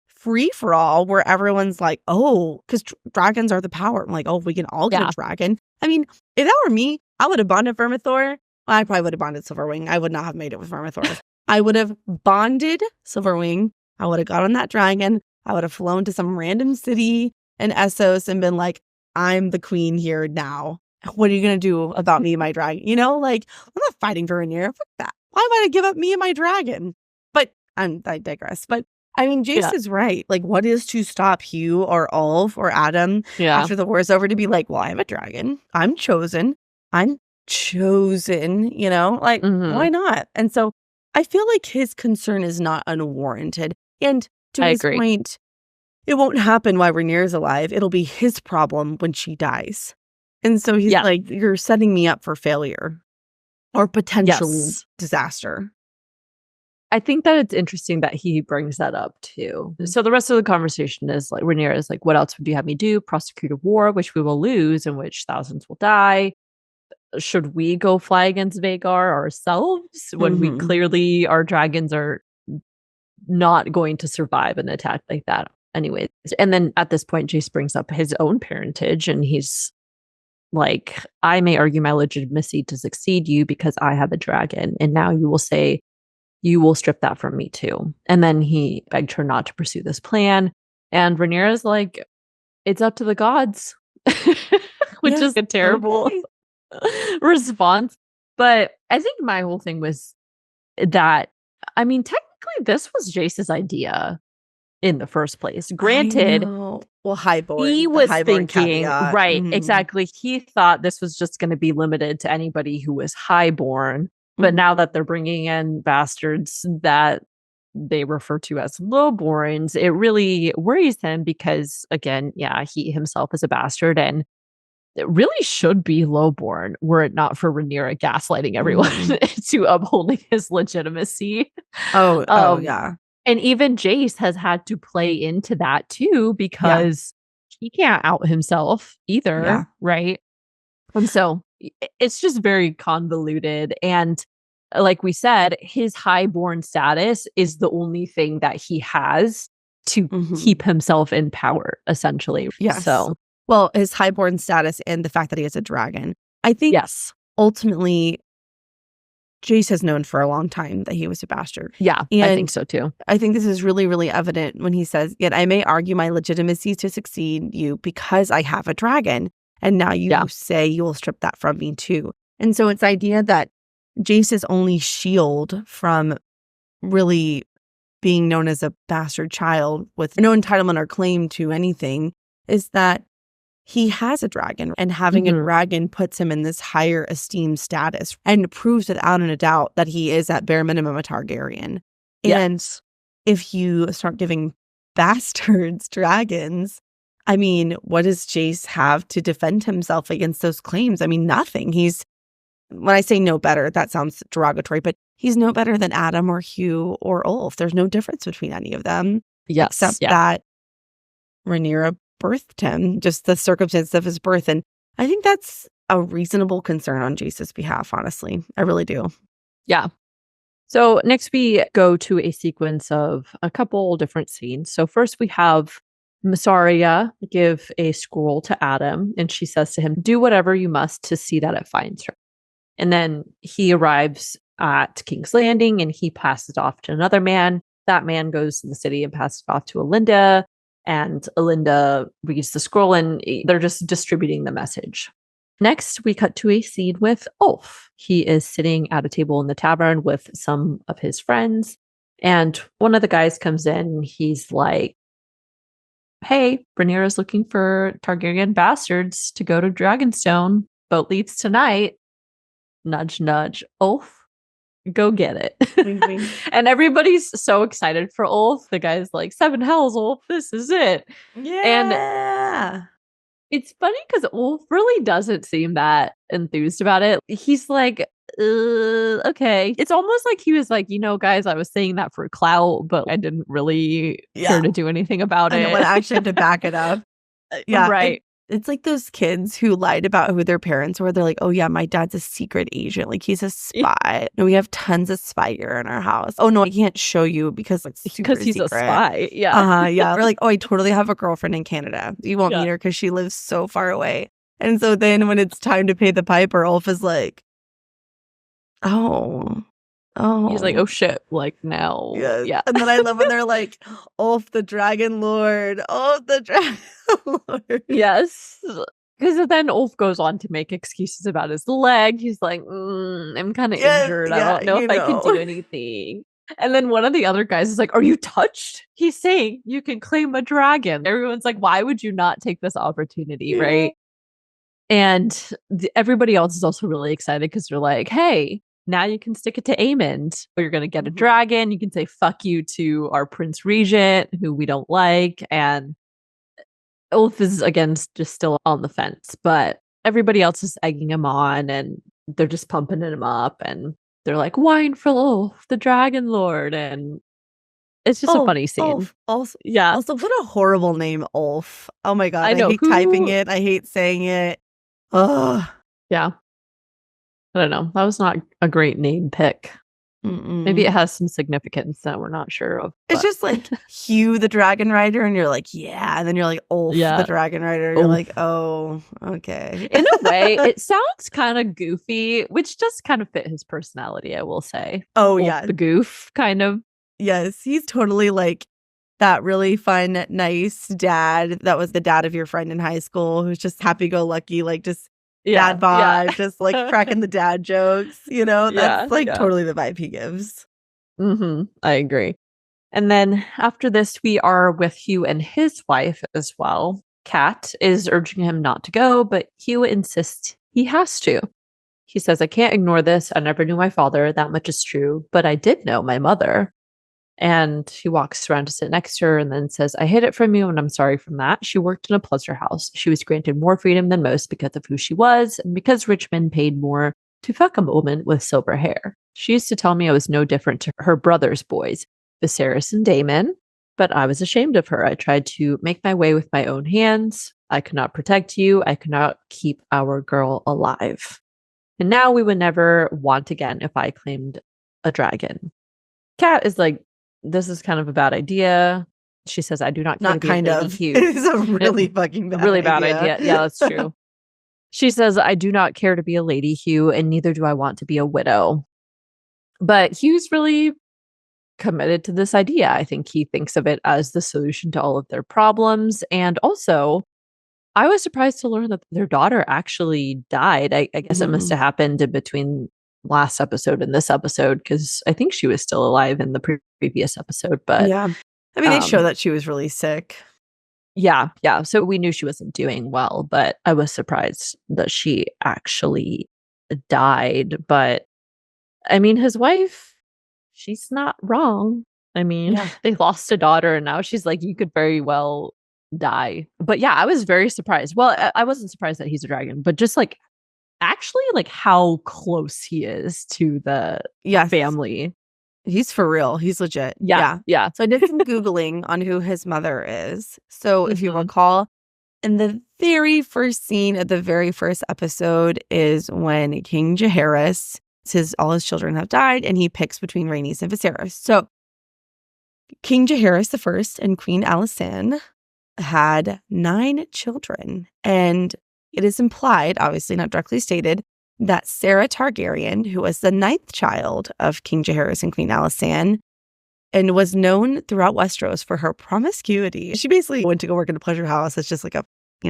free-for-all where everyone's like, oh, because dragons are the power. I'm like, oh, we can all get a dragon. I mean, if that were me, I would have bonded Vermithor. Well, I probably would have bonded Silverwing. I would not have made it with Vermithor. I would have bonded Silverwing. I would have got on that dragon. I would have flown to some random city in Essos and been like, I'm the queen here now. What are you going to do about me and my dragon? You know, like, I'm not fighting for Rhaenyra. Fuck that. Why would I give up me and my dragon? But I digress. But I mean, Jace is right. Like, what is to stop Hugh or Ulf or Adam after the war is over to be like, well, I'm a dragon. I'm chosen. You know, like, why not? And so I feel like his concern is not unwarranted. And to his point, it won't happen while Rhaenyra's alive. It'll be his problem when she dies. And so he's like, you're setting me up for failure or potential disaster. I think that it's interesting that he brings that up too. So the rest of the conversation is like, Rhaenyra is like, what else would you have me do? Prosecute a war, which we will lose, in which thousands will die. Should we go fly against Vhagar ourselves when we clearly, our dragons are not going to survive an attack like that anyways? And then at this point, Jace brings up his own parentage, and he's like, I may argue my legitimacy to succeed you because I have a dragon. And now you will say, you will strip that from me too. And then he begged her not to pursue this plan. And Rhaenyra's like, it's up to the gods, which is a terrible response. But I think my whole thing was that, I mean, technically this was Jace's idea in the first place. Granted, well, highborn. He was thinking, exactly. He thought this was just going to be limited to anybody who was highborn. But now that they're bringing in bastards that they refer to as lowborns, it really worries him because, again, he himself is a bastard. And really should be lowborn were it not for Rhaenyra gaslighting everyone to upholding his legitimacy. Yeah. And even Jace has had to play into that too, because he can't out himself either, right? And so it's just very convoluted. And like we said, his highborn status is the only thing that he has to keep himself in power, essentially. Yes. So, well, his highborn status and the fact that he is a dragon. I think ultimately Jace has known for a long time that he was a bastard. Yeah, and I think so too. I think this is really, really evident when he says, yet I may argue my legitimacy to succeed you because I have a dragon. And now you say you will strip that from me too. And so it's the idea that Jace's only shield from really being known as a bastard child with no entitlement or claim to anything is that he has a dragon, and having a dragon puts him in this higher esteem status and proves without a doubt that he is at bare minimum a Targaryen. And if you start giving bastards dragons, I mean, what does Jace have to defend himself against those claims? I mean, nothing. When I say no better, that sounds derogatory, but he's no better than Adam or Hugh or Ulf. There's no difference between any of them. Except that Rhaenyra birthed him, just the circumstance of his birth. And I think that's a reasonable concern on Jace's behalf, honestly. I really do. Yeah. So next we go to a sequence of a couple different scenes. So first we have Mysaria give a scroll to Adam, and she says to him, do whatever you must to see that it finds her. And then he arrives at King's Landing and he passes off to another man. That man goes to the city and passes off to Alinda, and Alinda reads the scroll and they're just distributing the message. Next, we cut to a scene with Ulf. He is sitting at a table in the tavern with some of his friends, and one of the guys comes in and he's like, hey, Rhaenyra's looking for Targaryen bastards to go to Dragonstone. Boat leaves tonight. Nudge, nudge. Ulf, go get it. And everybody's so excited for Ulf. The guy's like, 7 hells, Ulf, this is it. Yeah. And it's funny because Ulf really doesn't seem that enthused about it. He's like, okay. It's almost like he was like, guys, I was saying that for clout, but I didn't really care to do anything about it. I know what action to back it up. Yeah. Right. It's like those kids who lied about who their parents were. They're like, oh yeah, my dad's a secret agent. Like he's a spy. And we have tons of spy gear in our house. Oh no, I can't show you because it's because he's secret. A spy. Yeah. Yeah. We're like, oh, I totally have a girlfriend in Canada. You won't meet her because she lives so far away. And so then when it's time to pay the piper, Ulf is like, oh. He's like, oh shit, like now. Yes. Yeah. And then I love when they're like, Ulf the Dragon Lord. Ulf the Dragon Lord. Yes. Because then Ulf goes on to make excuses about his leg. He's like, I'm kind of injured. I don't know if I can do anything. And then one of the other guys is like, are you touched? He's saying you can claim a dragon. Everyone's like, why would you not take this opportunity, right? And everybody else is also really excited because they're like, hey, now you can stick it to Aemond. Or you're going to get a dragon. You can say fuck you to our Prince Regent, who we don't like. And Ulf is, again, just still on the fence. But everybody else is egging him on, and they're just pumping him up. And they're like, wine for Ulf, the Dragon Lord. And it's just a funny scene. Ulf. Also, what a horrible name, Ulf. Oh my God. I hate typing it. I hate saying it. Ugh. Yeah. I don't know. That was not a great name pick. Maybe it has some significance that we're not sure of. It's just like Hugh the Dragon Rider, and you're like, yeah. And then you're like, Ulf the Dragon Rider. And you're like, oh, okay. In a way, it sounds kind of goofy, which does kind of fit his personality, I will say. Oh, Ulf the goof, kind of. Yes, he's totally like that really fun, nice dad that was the dad of your friend in high school who's just happy-go-lucky, like just dad vibe, just like cracking the dad jokes, that's totally the vibe he gives. I agree. And then after this, we are with Hugh and his wife as well. Kat is urging him not to go, but Hugh insists he has to. He says, I can't ignore this. I never knew my father. That much is true. But I did know my mother. And he walks around to sit next to her and then says, I hid it from you and I'm sorry from that. She worked in a pleasure house. She was granted more freedom than most because of who she was and because rich men paid more to fuck a woman with silver hair. She used to tell me I was no different to her brother's boys, Viserys and Daemon, but I was ashamed of her. I tried to make my way with my own hands. I could not protect you. I could not keep our girl alive. And now we would never want again if I claimed a dragon. Kat is like, this is kind of a bad idea. She says, I do not care Not to be kind a lady of. Hugh. It is a really fucking bad A really bad idea. Yeah, that's true. She says, I do not care to be a lady, Hugh, and neither do I want to be a widow. But Hugh's really committed to this idea. I think he thinks of it as the solution to all of their problems. And also, I was surprised to learn that their daughter actually died. I guess it must have happened in between last episode and this episode because I think she was still alive in the previous episode. But yeah, I mean, they show that she was really sick. Yeah. So we knew she wasn't doing well, but I was surprised that she actually died. But I mean, his wife, she's not wrong. I mean, they lost a daughter and now she's like, you could very well die. But yeah, I was very surprised. Well, I wasn't surprised that he's a dragon, but just like actually like how close he is to the family. He's for real. He's legit. Yeah. So I did some Googling on who his mother is. So if you recall, in the very first scene of the very first episode is when King Jaehaerys, all his children have died, and he picks between Rhaenys and Viserys. So King Jaehaerys I and Queen Alicent had 9 children. And it is implied, obviously not directly stated, that Sarah Targaryen, who was the 9th child of King Jaehaerys and Queen Alicent, and was known throughout Westeros for her promiscuity. She basically went to go work in a pleasure house as just like a,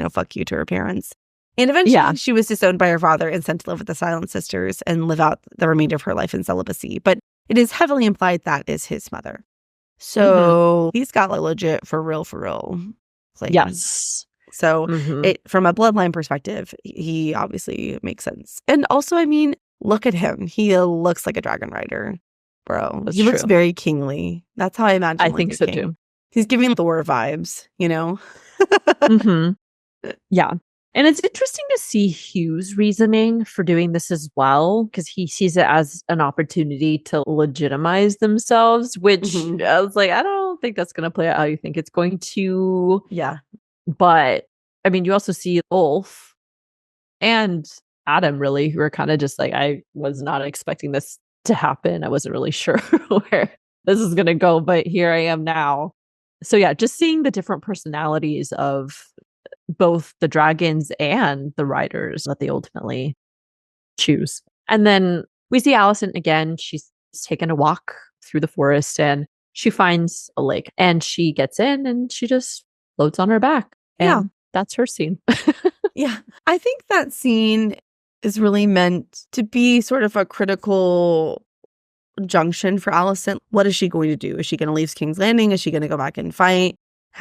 fuck you to her parents. And eventually she was disowned by her father and sent to live with the Silent Sisters and live out the remainder of her life in celibacy. But it is heavily implied that is his mother. So he's got like legit for real claims. Yes. So from a bloodline perspective, he obviously makes sense. And also, I mean, look at him. He looks like a dragon rider, bro. He looks very kingly. That's how I imagine. I think so too. He's giving Thor vibes, Yeah. And it's interesting to see Hugh's reasoning for doing this as well, because he sees it as an opportunity to legitimize themselves, which I was like, I don't think that's going to play out how you think it's going to. Yeah. But I mean, you also see Ulf and Adam really, who are kind of just like, I was not expecting this to happen. I wasn't really sure where this is going to go, but here I am now. So yeah, just seeing the different personalities of both the dragons and the riders that they ultimately choose. And then we see Alicent again. She's taken a walk through the forest and she finds a lake and she gets in and she just floats on her back. And that's her scene. Yeah. I think that scene is really meant to be sort of a critical junction for Alicent. What is she going to do? Is she going to leave King's Landing? Is she going to go back and fight?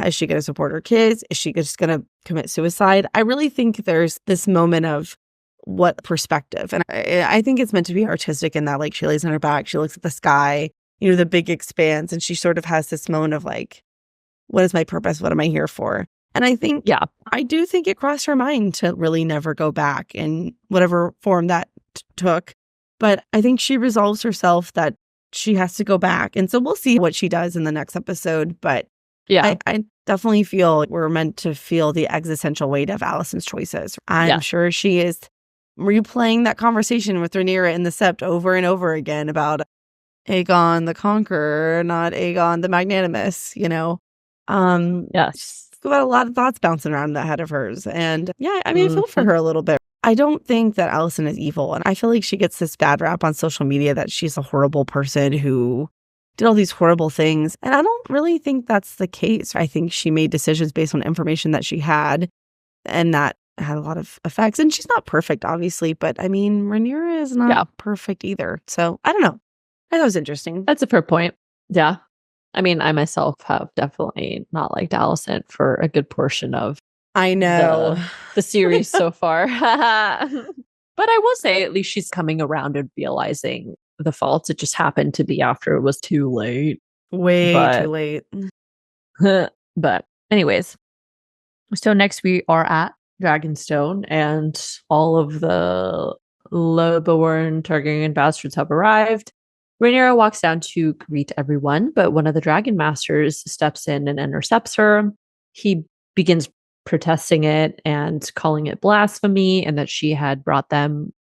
Is she going to support her kids? Is she just going to commit suicide? I really think there's this moment of what perspective. And I think it's meant to be artistic in that, like, she lays on her back, she looks at the sky, the big expanse, and she sort of has this moment of like, what is my purpose? What am I here for? And I think, I do think it crossed her mind to really never go back in whatever form that took. But I think she resolves herself that she has to go back. And so we'll see what she does in the next episode. But I definitely feel we're meant to feel the existential weight of Alicent's choices. I'm sure she is replaying that conversation with Rhaenyra in the Sept over and over again about Aegon the Conqueror, not Aegon the Magnanimous, Yes. Got a lot of thoughts bouncing around in that head of hers. And I mean, I feel for her a little bit. I don't think that Alicent is evil. And I feel like she gets this bad rap on social media that she's a horrible person who did all these horrible things. And I don't really think that's the case. I think she made decisions based on information that she had, and that had a lot of effects. And she's not perfect, obviously, but I mean, Rhaenyra is not perfect either. So I don't know. I thought it was interesting. That's a fair point. Yeah. I mean, I myself have definitely not liked Alicent for a good portion of the series so far. But I will say, at least she's coming around and realizing the faults. It just happened to be after it was too late. Way too late. But anyways, so next we are at Dragonstone, and all of the lowborn Targaryen bastards have arrived. Rhaenyra walks down to greet everyone, but one of the Dragon Masters steps in and intercepts her. He begins protesting it and calling it blasphemy, and that she had brought them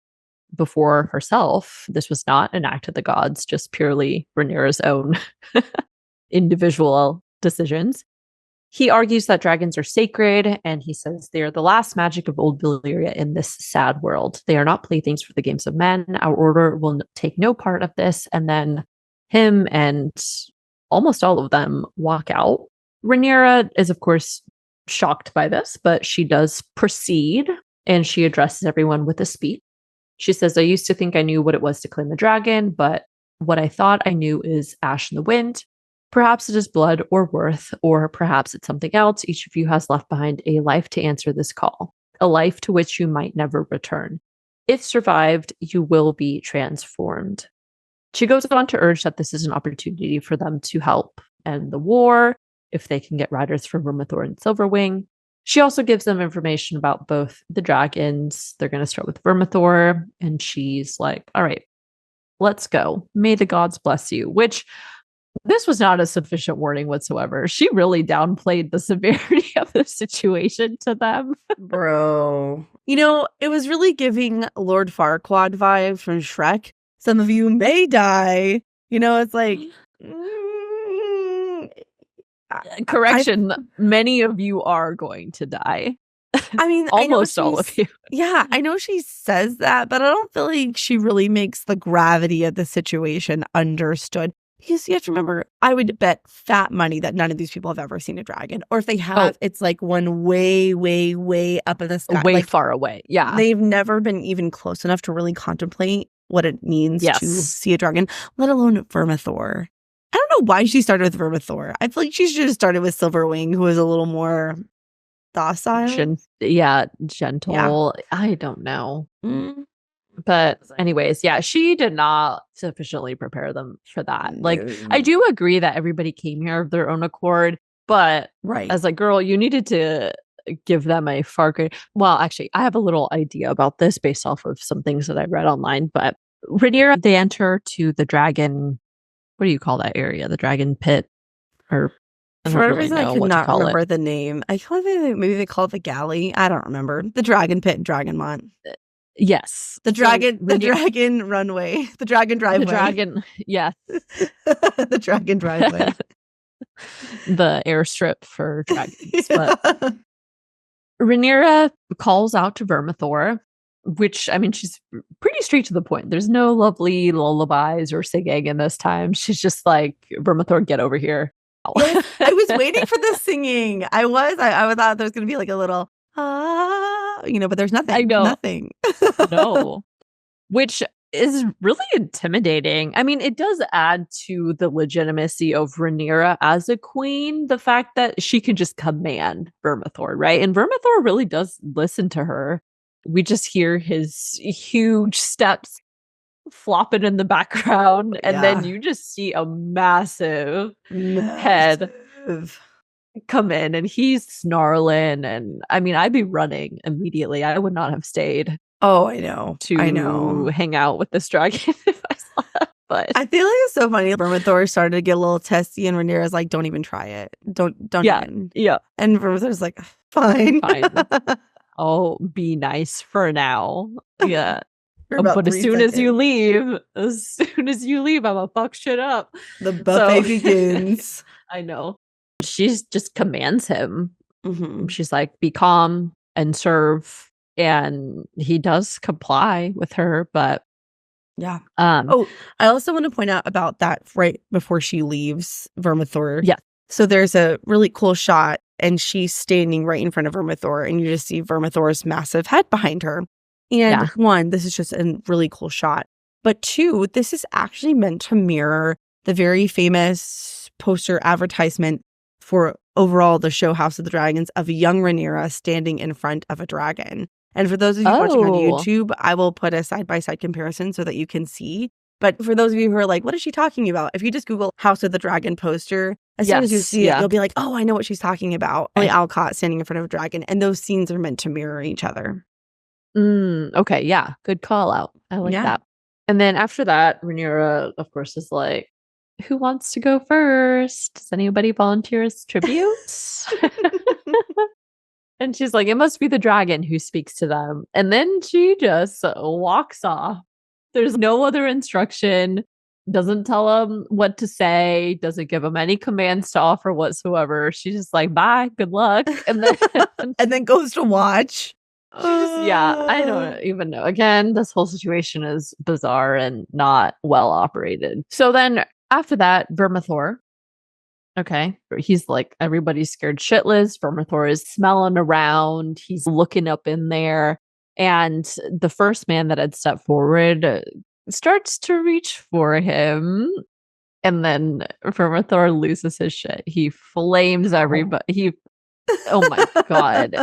before herself. This was not an act of the gods, just purely Rhaenyra's own individual decisions. He argues that dragons are sacred, and he says they are the last magic of old Valyria in this sad world. They are not playthings for the games of men. Our order will take no part of this. And then him and almost all of them walk out. Rhaenyra is, of course, shocked by this, but she does proceed, and she addresses everyone with a speech. She says, I used to think I knew what it was to claim the dragon, but what I thought I knew is ash in the wind. Perhaps it is blood or worth, or perhaps it's something else. Each of you has left behind a life to answer this call, a life to which you might never return. If survived, you will be transformed. She goes on to urge that this is an opportunity for them to help end the war, if they can get riders from Vermithor and Silverwing. She also gives them information about both the dragons. They're going to start with Vermithor, and she's like, all right, let's go. May the gods bless you, which this was not a sufficient warning whatsoever. She really downplayed the severity of the situation to them. Bro. You know, it was really giving Lord Farquaad vibes from Shrek. Some of you may die. You know, it's like... Correction, many of you are going to die. I mean, almost all of you. Yeah, I know she says that, but I don't feel like she really makes the gravity of the situation understood. Because you have to remember, I would bet fat money that none of these people have ever seen a dragon. Or if they have, it's like one way, way, way up in the sky. Way like, far away. Yeah. They've never been even close enough to really contemplate what it means to see a dragon, let alone Vermithor. I don't know why she started with Vermithor. I feel like she should have started with Silverwing, who was a little more docile. Gentle. Yeah. I don't know. But anyways, yeah, she did not sufficiently prepare them for that. Like, I do agree that everybody came here of their own accord, but as a girl, you needed to give them a far greater... Well, actually, I have a little idea about this based off of some things that I read online, but Rhaenyra, they enter to the dragon... What do you call that area? The dragon pit? Or for a reason, I could not remember the name. I feel like maybe they call it the galley. I don't remember. The dragon pit in Dragonmont. Yes. The dragon runway. The dragon driveway. The dragon, yes. The dragon driveway. The airstrip for dragons. But Rhaenyra calls out to Vermithor, which, I mean, she's pretty straight to the point. There's no lovely lullabies or singing in this time. She's just like, Vermithor, get over here. Yes, I was waiting for the singing. I thought there was going to be like a little, but there's nothing. I know. Nothing. No. Which is really intimidating. I mean, it does add to the legitimacy of Rhaenyra as a queen, the fact that she can just command Vermithor, right? And Vermithor really does listen to her. We just hear his huge steps flopping in the background, and then you just see a massive head come in, and he's snarling, and I mean, I'd be running immediately. I would not have stayed. Oh, I know. To hang out with this dragon if I saw that. But I feel like it's so funny. Vermithor started to get a little testy, and Rhaenyra's like, "Don't even try it. Don't even." Yeah. And Vermithor's like, "Fine. I'll be nice for now." Yeah. But as soon as you leave, I'm gonna fuck shit up. The buffet begins. I know. She just commands him. Mm-hmm. She's like, be calm and serve. And he does comply with her, but yeah. I also want to point out about that right before she leaves Vermithor. Yeah. So there's a really cool shot, and she's standing right in front of Vermithor, and you just see Vermithor's massive head behind her. And one, this is just a really cool shot. But two, this is actually meant to mirror the very famous poster advertisement for overall the show House of the Dragons of young Rhaenyra standing in front of a dragon. And for those of you watching on YouTube, I will put a side-by-side comparison so that you can see. But for those of you who are like, what is she talking about? If you just Google House of the Dragon poster, as soon as you see it, you'll be like, oh, I know what she's talking about. Only Alcott standing in front of a dragon. And those scenes are meant to mirror each other. Okay, yeah. Good call out. I like that. And then after that, Rhaenyra, of course, is like, who wants to go first? Does anybody volunteer as tribute? And she's like, it must be the dragon who speaks to them. And then she just walks off. There's no other instruction, doesn't tell them what to say, doesn't give them any commands to offer whatsoever. She's just like, bye, good luck. And then and then goes to watch. I don't even know. Again, this whole situation is bizarre and not well operated. So then after that, Vermithor. Okay. He's like, everybody's scared shitless. Vermithor is smelling around. He's looking up in there. And the first man that had stepped forward starts to reach for him. And then Vermithor loses his shit. He flames everybody. Oh my God.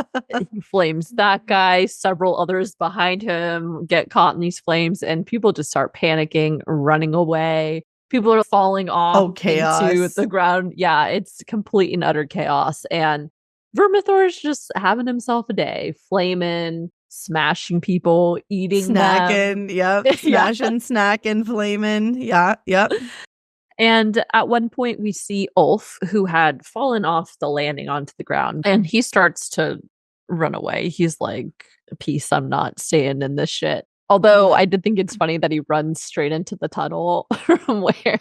He flames that guy. Several others behind him get caught in these flames. And people just start panicking, running away. People are falling off into the ground. Yeah, it's complete and utter chaos. And Vermithor is just having himself a day, flaming, smashing people, eating snacking, them. Yep. Smashing, snacking, flaming. Yeah, yep. And at one point we see Ulf, who had fallen off the landing onto the ground, and he starts to run away. He's like, peace, I'm not staying in this shit. Although I did think it's funny that he runs straight into the tunnel from where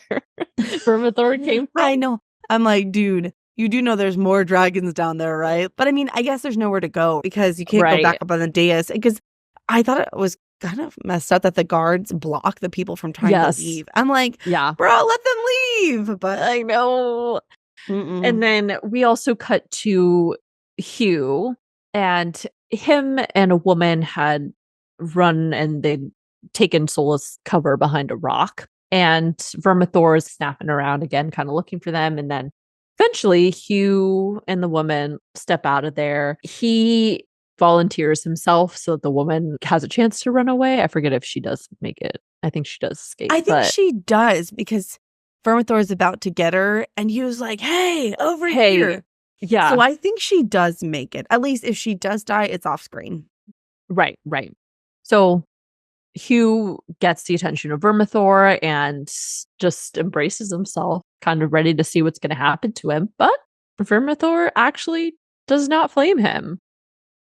Vermithor came from. I know. I'm like, dude, you do know there's more dragons down there, right? But I mean, I guess there's nowhere to go because you can't go back up on the dais. Because I thought it was kind of messed up that the guards block the people from trying to leave. I'm like, bro, let them leave. But I know. And then we also cut to Hugh, and him and a woman had run and they'd taken solace cover behind a rock, and Vermithor is snapping around again, kind of looking for them. And then eventually Hugh and the woman step out of there. He volunteers himself so that the woman has a chance to run away. I forget if she does make it. I think she does escape. I think she does, because Vermithor is about to get her and he was like, hey, over here. Yeah. So I think she does make it. At least if she does die, it's off screen. Right. So Hugh gets the attention of Vermithor and just embraces himself, kind of ready to see what's going to happen to him. But Vermithor actually does not flame him.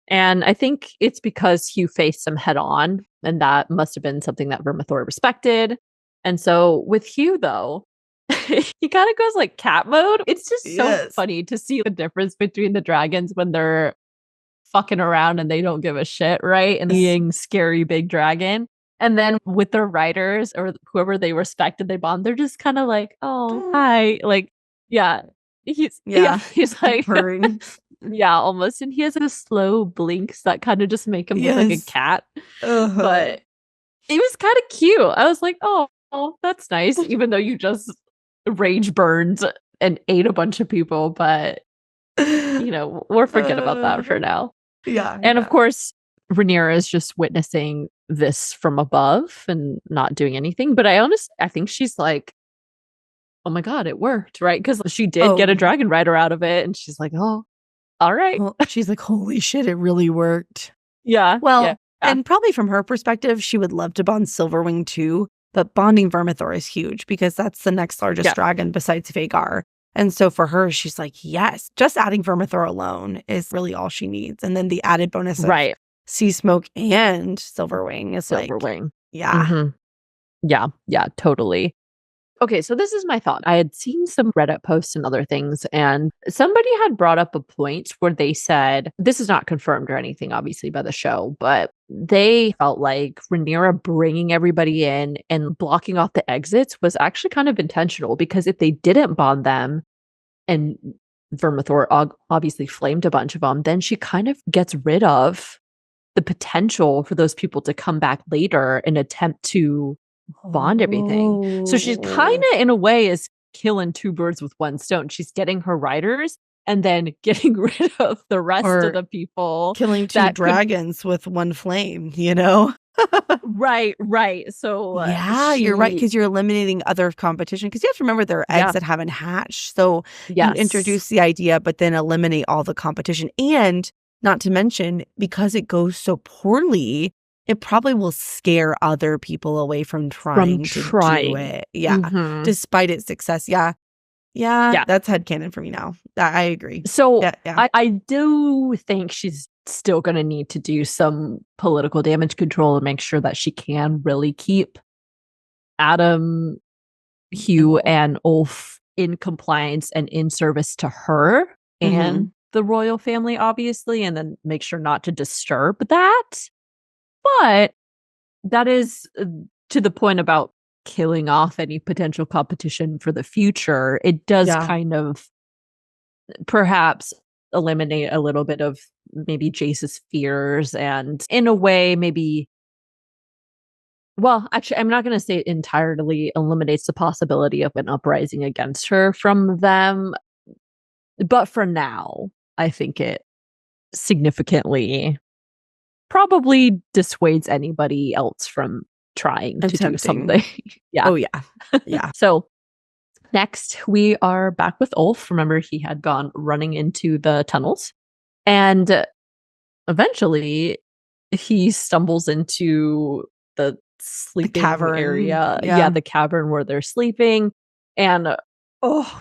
And I think it's because Hugh faced him head on, and that must have been something that Vermithor respected. And so with Hugh, though, he kind of goes like cat mode. It's just so funny to see the difference between the dragons when they're fucking around and they don't give a shit, right? And being scary big dragon. And then with their riders or whoever they respect and they bond, they're just kind of like, oh, hi. Like, he's like purring. Yeah, almost. And he has a slow blinks that kind of just make him look like a cat. But it was kind of cute. I was like, oh, that's nice. Even though you just rage burned and ate a bunch of people. But, we're forget about that for now. Yeah. And of course, Rhaenyra is just witnessing this from above and not doing anything. But I think she's like, oh my God, it worked, right? Because she did get a dragon rider out of it. And she's like, oh, all right. Well, she's like, holy shit, it really worked. Yeah. Well, and probably from her perspective, she would love to bond Silverwing too. But bonding Vermithor is huge because that's the next largest dragon besides Vhagar. And so for her, she's like, yes, just adding Vermithor alone is really all she needs. And then the added bonus of Sea Smoke and Silverwing is Silverwing. Yeah, totally. Okay, so this is my thought. I had seen some Reddit posts and other things, and somebody had brought up a point where they said, this is not confirmed or anything, obviously, by the show, but they felt like Rhaenyra bringing everybody in and blocking off the exits was actually kind of intentional, because if they didn't bond them, and Vermithor obviously flamed a bunch of them, then she kind of gets rid of the potential for those people to come back later and attempt to bond everything. So she's kind of, in a way, is killing two birds with one stone. She's getting her riders and then getting rid of the rest of the people. Killing two dragons with one flame, Right. So Yeah, you're right, because you're eliminating other competition. Because you have to remember there are eggs that haven't hatched. So you introduce the idea, but then eliminate all the competition. And not to mention, because it goes so poorly, it probably will scare other people away from trying to do it. Yeah, despite its success. Yeah, that's headcanon for me now. I agree. So yeah. I do think she's still going to need to do some political damage control and make sure that she can really keep Adam, Hugh, and Ulf in compliance and in service to her and the royal family, obviously, and then make sure not to disturb that. But that is to the point about killing off any potential competition for the future. It does kind of perhaps eliminate a little bit of maybe Jace's fears, and in a way maybe, well, actually I'm not going to say it entirely eliminates the possibility of an uprising against her from them, but for now I think it significantly probably dissuades anybody else from trying to do something. Oh yeah. So next, we are back with Ulf. Remember, he had gone running into the tunnels. And eventually, he stumbles into the sleeping cavern area. Yeah, the cavern where they're sleeping. And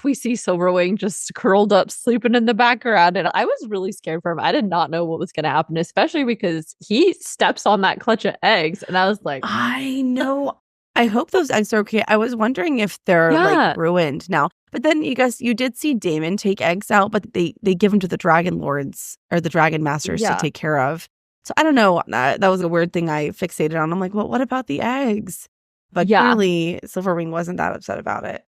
we see Silverwing just curled up, sleeping in the background. And I was really scared for him. I did not know what was going to happen, especially because he steps on that clutch of eggs. And I was like, I know. I hope those eggs are okay. I was wondering if they're like ruined now. But then you did see Daemon take eggs out, but they give them to the Dragon Lords or the Dragon Masters to take care of. So I don't know. That was a weird thing I fixated on. I'm like, well, what about the eggs? But clearly Silverwing wasn't that upset about it.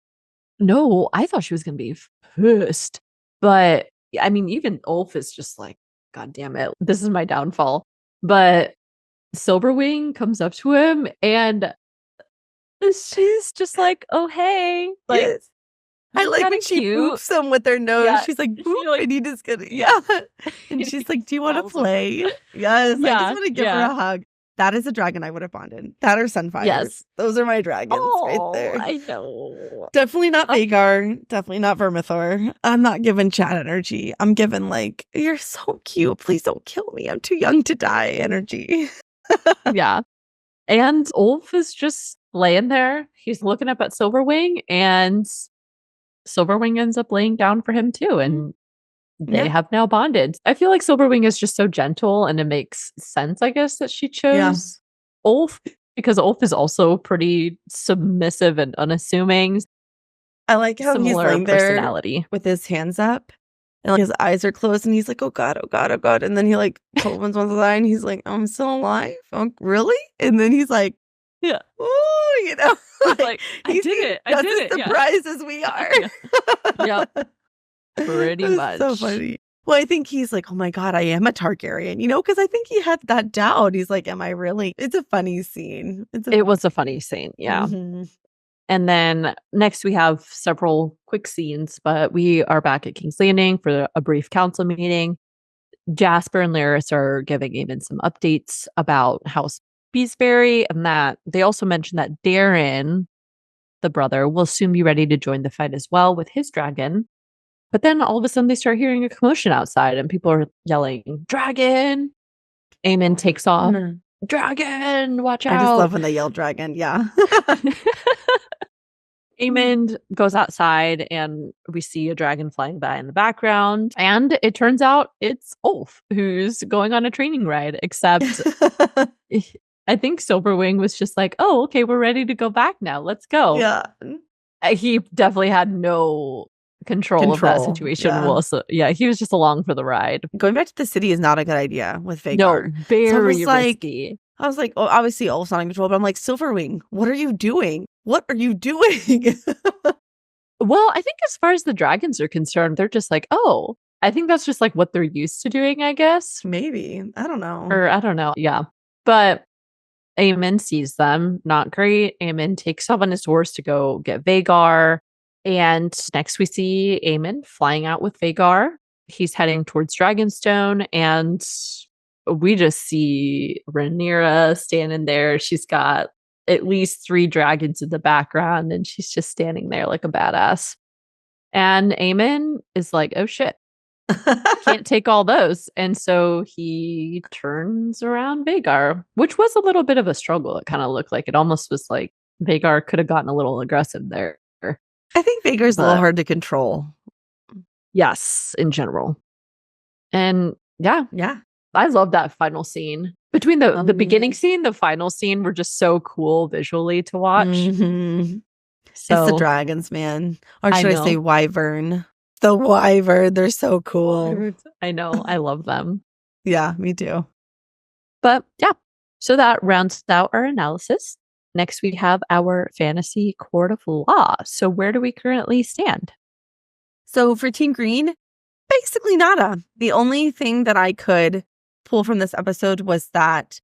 No, I thought she was going to be pissed. But I mean, even Ulf is just like, God damn it, this is my downfall. But Silverwing comes up to him and she's just like, oh, hey. Like, yes. I like when she boops him with her nose. Yeah. She's like, boop, and he just gonna, And she's like, do you want to play? Yes. I just want to give her a hug. That is a dragon I would have bonded. That or Sunfires. Yes. Those are my dragons right there. I know. Definitely not Vhagar. Definitely not Vermithor. I'm not giving chat energy. I'm giving like, you're so cute. Please don't kill me. I'm too young to die energy. Yeah. And Ulf is just laying there. He's looking up at Silverwing, and Silverwing ends up laying down for him too. And they have now bonded. I feel like Silverwing is just so gentle, and it makes sense, I guess, that she chose Ulf, because Ulf is also pretty submissive and unassuming. I like how he's laying there with his hands up and like his eyes are closed and he's like, oh God, oh God, oh God. And then he like opens one eye and he's like, I'm still alive? Oh, really? And then he's like, yeah. Ooh, you know, like I did it. I did it. Surprised as we are. Yep. Pretty much. So funny. Well, I think he's like, oh my God, I am a Targaryen, you know, because I think he had that doubt. He's like, am I really? It's a funny scene. It was a funny scene. Yeah. Mm-hmm. And then next we have several quick scenes, but we are back at King's Landing for a brief council meeting. Jasper and Larys are giving Aemon some updates about House Beesbury, and that they also mentioned that Darren, the brother, will soon be ready to join the fight as well with his dragon. But then all of a sudden they start hearing a commotion outside and people are yelling, dragon! Aemon takes off. Dragon! Watch out! I just love when they yell dragon. Yeah. Aemon goes outside and we see a dragon flying by in the background. And it turns out it's Ulf who's going on a training ride, except I think Silverwing was just like, oh, okay, we're ready to go back now. Let's go. Yeah. He definitely had no control of that situation. Yeah. Well, so yeah, he was just along for the ride. Going back to the city is not a good idea with Vhagar. No, very risky. I was like, oh, obviously Ulf's not in control, but I'm like, Silverwing, what are you doing? What are you doing? Well, I think as far as the dragons are concerned, they're just like, oh, I think that's just like what they're used to doing, I guess. Maybe. I don't know. Or I don't know. Yeah. But Aemon sees them. Not great. Aemon takes off on his horse to go get Vhagar. And next we see Aemon flying out with Vhagar. He's heading towards Dragonstone, and we just see Rhaenyra standing there. She's got at least 3 dragons in the background, and she's just standing there like a badass. And Aemon is like, oh shit, can't take all those. And so he turns around Vhagar, which was a little bit of a struggle. It kind of looked like it almost was like Vhagar could have gotten a little aggressive there. I think Vhagar's a little hard to control. Yes, in general. And yeah, Yeah. I love that final scene. Between the beginning scene, the final scene were just so cool visually to watch. Mm-hmm. So, it's the dragons, man. Or should I say wyvern? The wyvern. They're so cool. I know. I love them. Yeah, me too. But yeah, so that rounds out our analysis. Next, we have our fantasy court of law. So where do we currently stand? So for Team Green, basically nada. The only thing that I could pull from this episode was that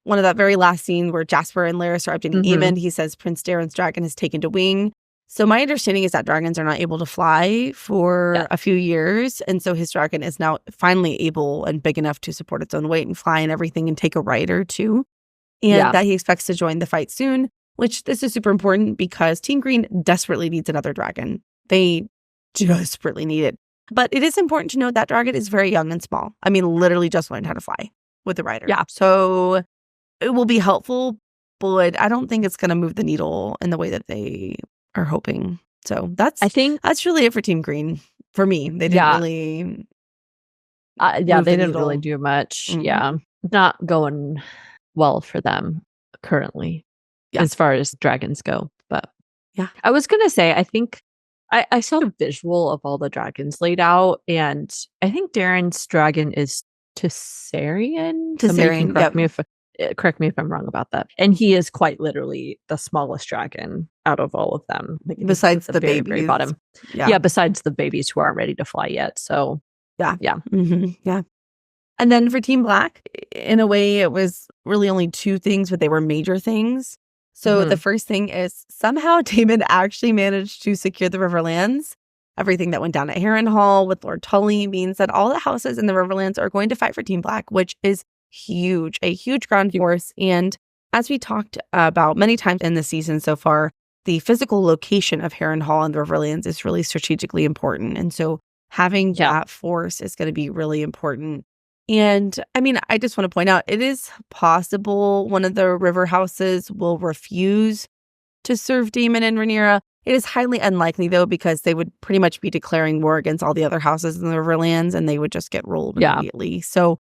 one of that very last scene where Jasper and Larys are updating Aemon, he says Prince Darren's dragon has taken to wing. So my understanding is that dragons are not able to fly for a few years. And so his dragon is now finally able and big enough to support its own weight and fly and everything and take a rider too. And that he expects to join the fight soon, which this is super important because Team Green desperately needs another dragon. They desperately need it. But it is important to note that dragon is very young and small. I mean, literally just learned how to fly with the rider. Yeah. So it will be helpful, but I don't think it's going to move the needle in the way that they are hoping. So that's really it for Team Green. For me, they didn't really. They didn't really do much. Mm-hmm. Yeah, not going well for them currently, as far as dragons go. But I was gonna say, I think I saw a visual of all the dragons laid out, and I think Darren's dragon is Targaryen. Correct me if I'm wrong about that. And he is quite literally the smallest dragon out of all of them. Besides the babies. Very bottom. Yeah, besides the babies who aren't ready to fly yet. So, yeah. Mm-hmm. Yeah. And then for Team Black, in a way, it was really only 2 things, but they were major things. So the first thing is somehow Daemon actually managed to secure the Riverlands. Everything that went down at Harrenhal with Lord Tully means that all the houses in the Riverlands are going to fight for Team Black, which is huge, a huge ground force. And as we talked about many times in the season so far, the physical location of Harrenhal and the Riverlands is really strategically important. And so having that force is going to be really important. And I mean, I just want to point out, it is possible one of the river houses will refuse to serve Daemon and Rhaenyra. It is highly unlikely, though, because they would pretty much be declaring war against all the other houses in the Riverlands, and they would just get ruled immediately. So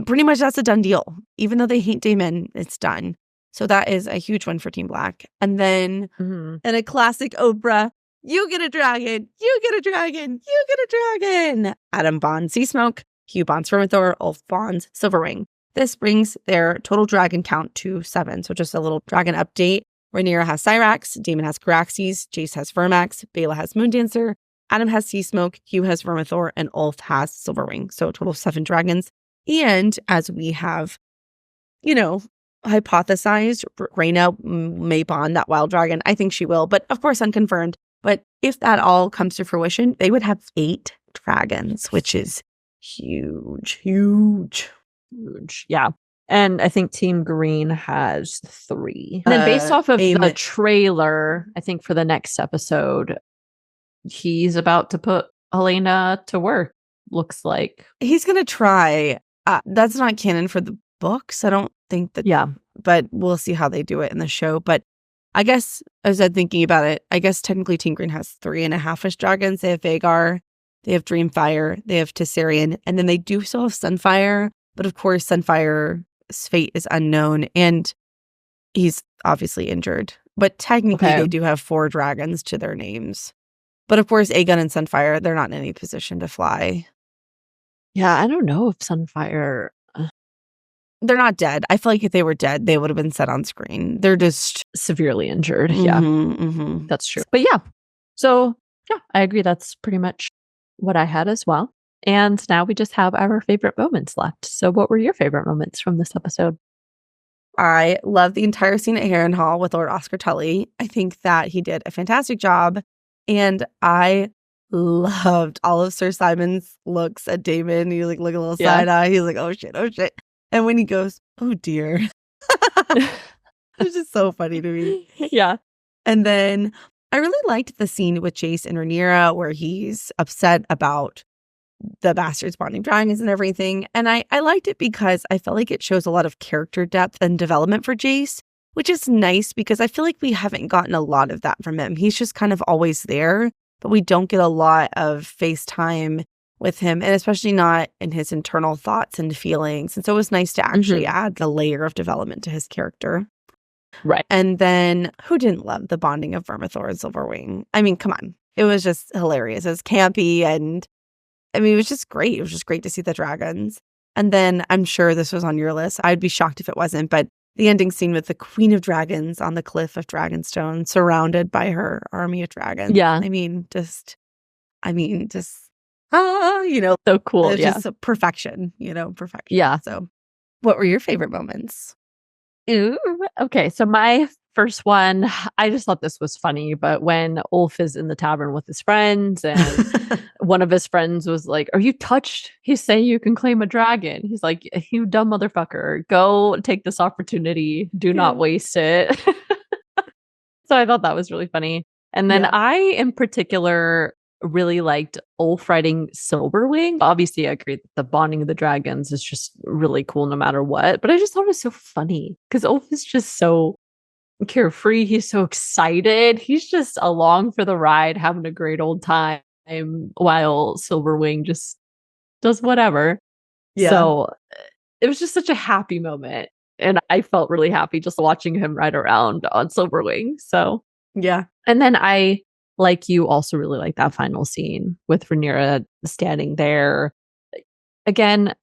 pretty much that's a done deal. Even though they hate Daemon, it's done. So that is a huge one for Team Black. And then in a classic Oprah, you get a dragon, you get a dragon, you get a dragon. Adam bonds Seasmoke, Hugh bonds Vermithor, Ulf bonds Silverwing. This brings their total dragon count to 7. So just a little dragon update. Rhaenyra has Syrax, Daemon has Caraxes, Jace has Vermax, Baela has Moondancer, Adam has Seasmoke, Hugh has Vermithor, and Ulf has Silverwing. So a total of 7 dragons. And as we have, hypothesized, Rhaena may bond that wild dragon. I think she will, but of course unconfirmed. But if that all comes to fruition, they would have 8 dragons, which is huge. Yeah. And I think Team Green has 3. And then based off of the trailer, I think for the next episode, he's about to put Helena to work, looks like. He's going to try. That's not canon for the books. I don't think that. Yeah. But we'll see how they do it in the show. But I guess, as I'm thinking about it, I guess technically Team Green has 3.5-ish dragons. They have Vhagar, they have Dreamfire, they have Targaryen, and then they do still have Sunfire. But of course, Sunfire's fate is unknown, and he's obviously injured. But technically, they do have 4 dragons to their names. But of course, Aegon and Sunfire, they're not in any position to fly. Yeah, I don't know if Sunfire... They're not dead. I feel like if they were dead, they would have been set on screen. They're just... severely injured. That's true. But yeah. So, yeah, I agree. That's pretty much what I had as well. And now we just have our favorite moments left. So what were your favorite moments from this episode? I love the entire scene at Harrenhal with Lord Oscar Tully. I think that he did a fantastic job. And I loved all of Sir Simon's looks at Daemon. He look a little side eye. He's like, oh shit. And when he goes, oh dear. It's just so funny to me. Yeah. And then I really liked the scene with Jace and Rhaenyra where he's upset about the bastards bonding dragons and everything. And I liked it because I felt like it shows a lot of character depth and development for Jace, which is nice because I feel like we haven't gotten a lot of that from him. He's just kind of always there, but we don't get a lot of face time with him, and especially not in his internal thoughts and feelings. And so it was nice to actually add the layer of development to his character. Right. And then who didn't love the bonding of Vermithor and Silverwing? I mean, come on. It was just hilarious. It was campy, and I mean, it was just great. It was just great to see the dragons. And then I'm sure this was on your list. I'd be shocked if it wasn't, but the ending scene with the Queen of Dragons on the cliff of Dragonstone, surrounded by her army of dragons. Yeah. I mean, just so cool. it's Yeah. just a perfection, perfection. Yeah. So what were your favorite moments? Ooh, okay. So my first one, I just thought this was funny, but when Ulf is in the tavern with his friends and one of his friends was like, are you touched? He's saying you can claim a dragon. He's like, you dumb motherfucker, go take this opportunity. Do not waste it. So I thought that was really funny. And then I, in particular, really liked Ulf riding Silverwing. Obviously, I agree that the bonding of the dragons is just really cool no matter what. But I just thought it was so funny because Ulf is just so carefree. He's so excited. He's just along for the ride, having a great old time while Silverwing just does whatever. Yeah. So it was just such a happy moment. And I felt really happy just watching him ride around on Silverwing. So Yeah. And then I, like you, also really like that final scene with Rhaenyra standing there. Again,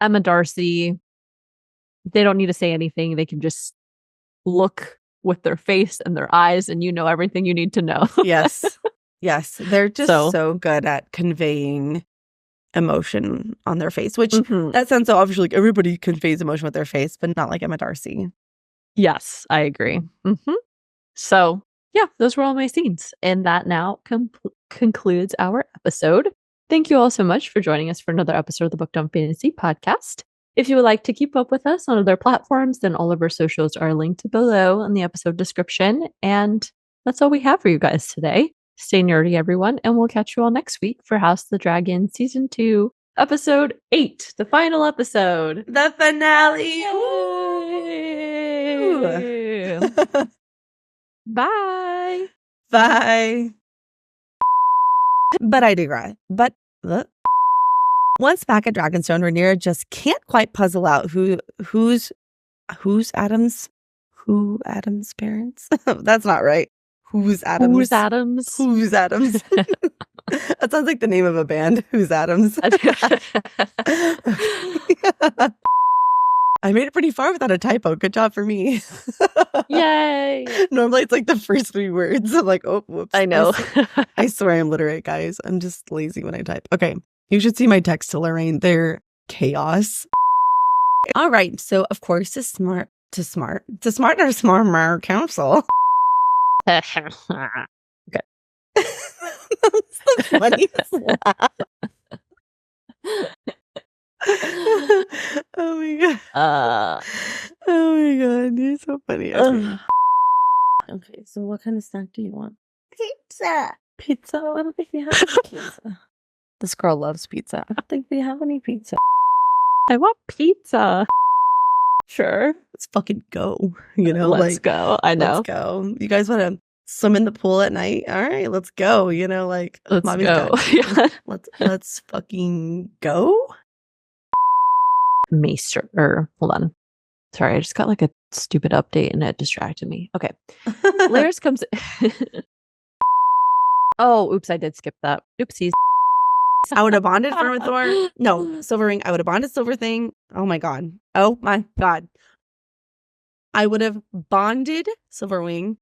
Emma Darcy, they don't need to say anything. They can just look with their face and their eyes, and you know everything you need to know. Yes. Yes. They're just so good at conveying emotion on their face, which that sounds so obviously like everybody conveys emotion with their face, but not like Emma Darcy. Yes, I agree. So, yeah, those were all my scenes. And that now concludes our episode. Thank you all so much for joining us for another episode of the Booked on Fantasy podcast. If you would like to keep up with us on other platforms, then all of our socials are linked below in the episode description. And that's all we have for you guys today. Stay nerdy, everyone, and we'll catch you all next week for House of the Dragon Season 2, Episode 8, the final episode. The finale! Bye! Bye! But I digress. But once back at Dragonstone, Rhaenyra just can't quite puzzle out who's Adam's parents. That's not right. Who's Adams? Who's Adams? Who's Adams? That sounds like the name of a band. Who's Adams? I made it pretty far without a typo. Good job for me. Yay! Normally it's like the first 3 words. I'm like, oh, whoops. I know. I swear I'm literate, guys. I'm just lazy when I type. Okay. You should see my text to Lorraine. They're chaos. All right. So, of course, to smart our smart council. Okay. That's the funniest laugh. Oh my god. Oh my god, you're so funny. Okay, so what kind of snack do you want? Pizza. Pizza? I don't think we have any pizza. This girl loves pizza. I don't think we have any pizza. I want pizza. Sure. Let's fucking go. Let's go. I know. Let's go. You guys want to swim in the pool at night? All right, let's go. Let's mommy's go. got let's fucking go. Maester. Hold on. Sorry, I just got like a stupid update and it distracted me. Okay. Laird comes. Oh, oops! I did skip that. Oopsies. I would have bonded Vermithor. No, Silverwing. I would have bonded Silverthing. Oh my god. I would have bonded Silverwing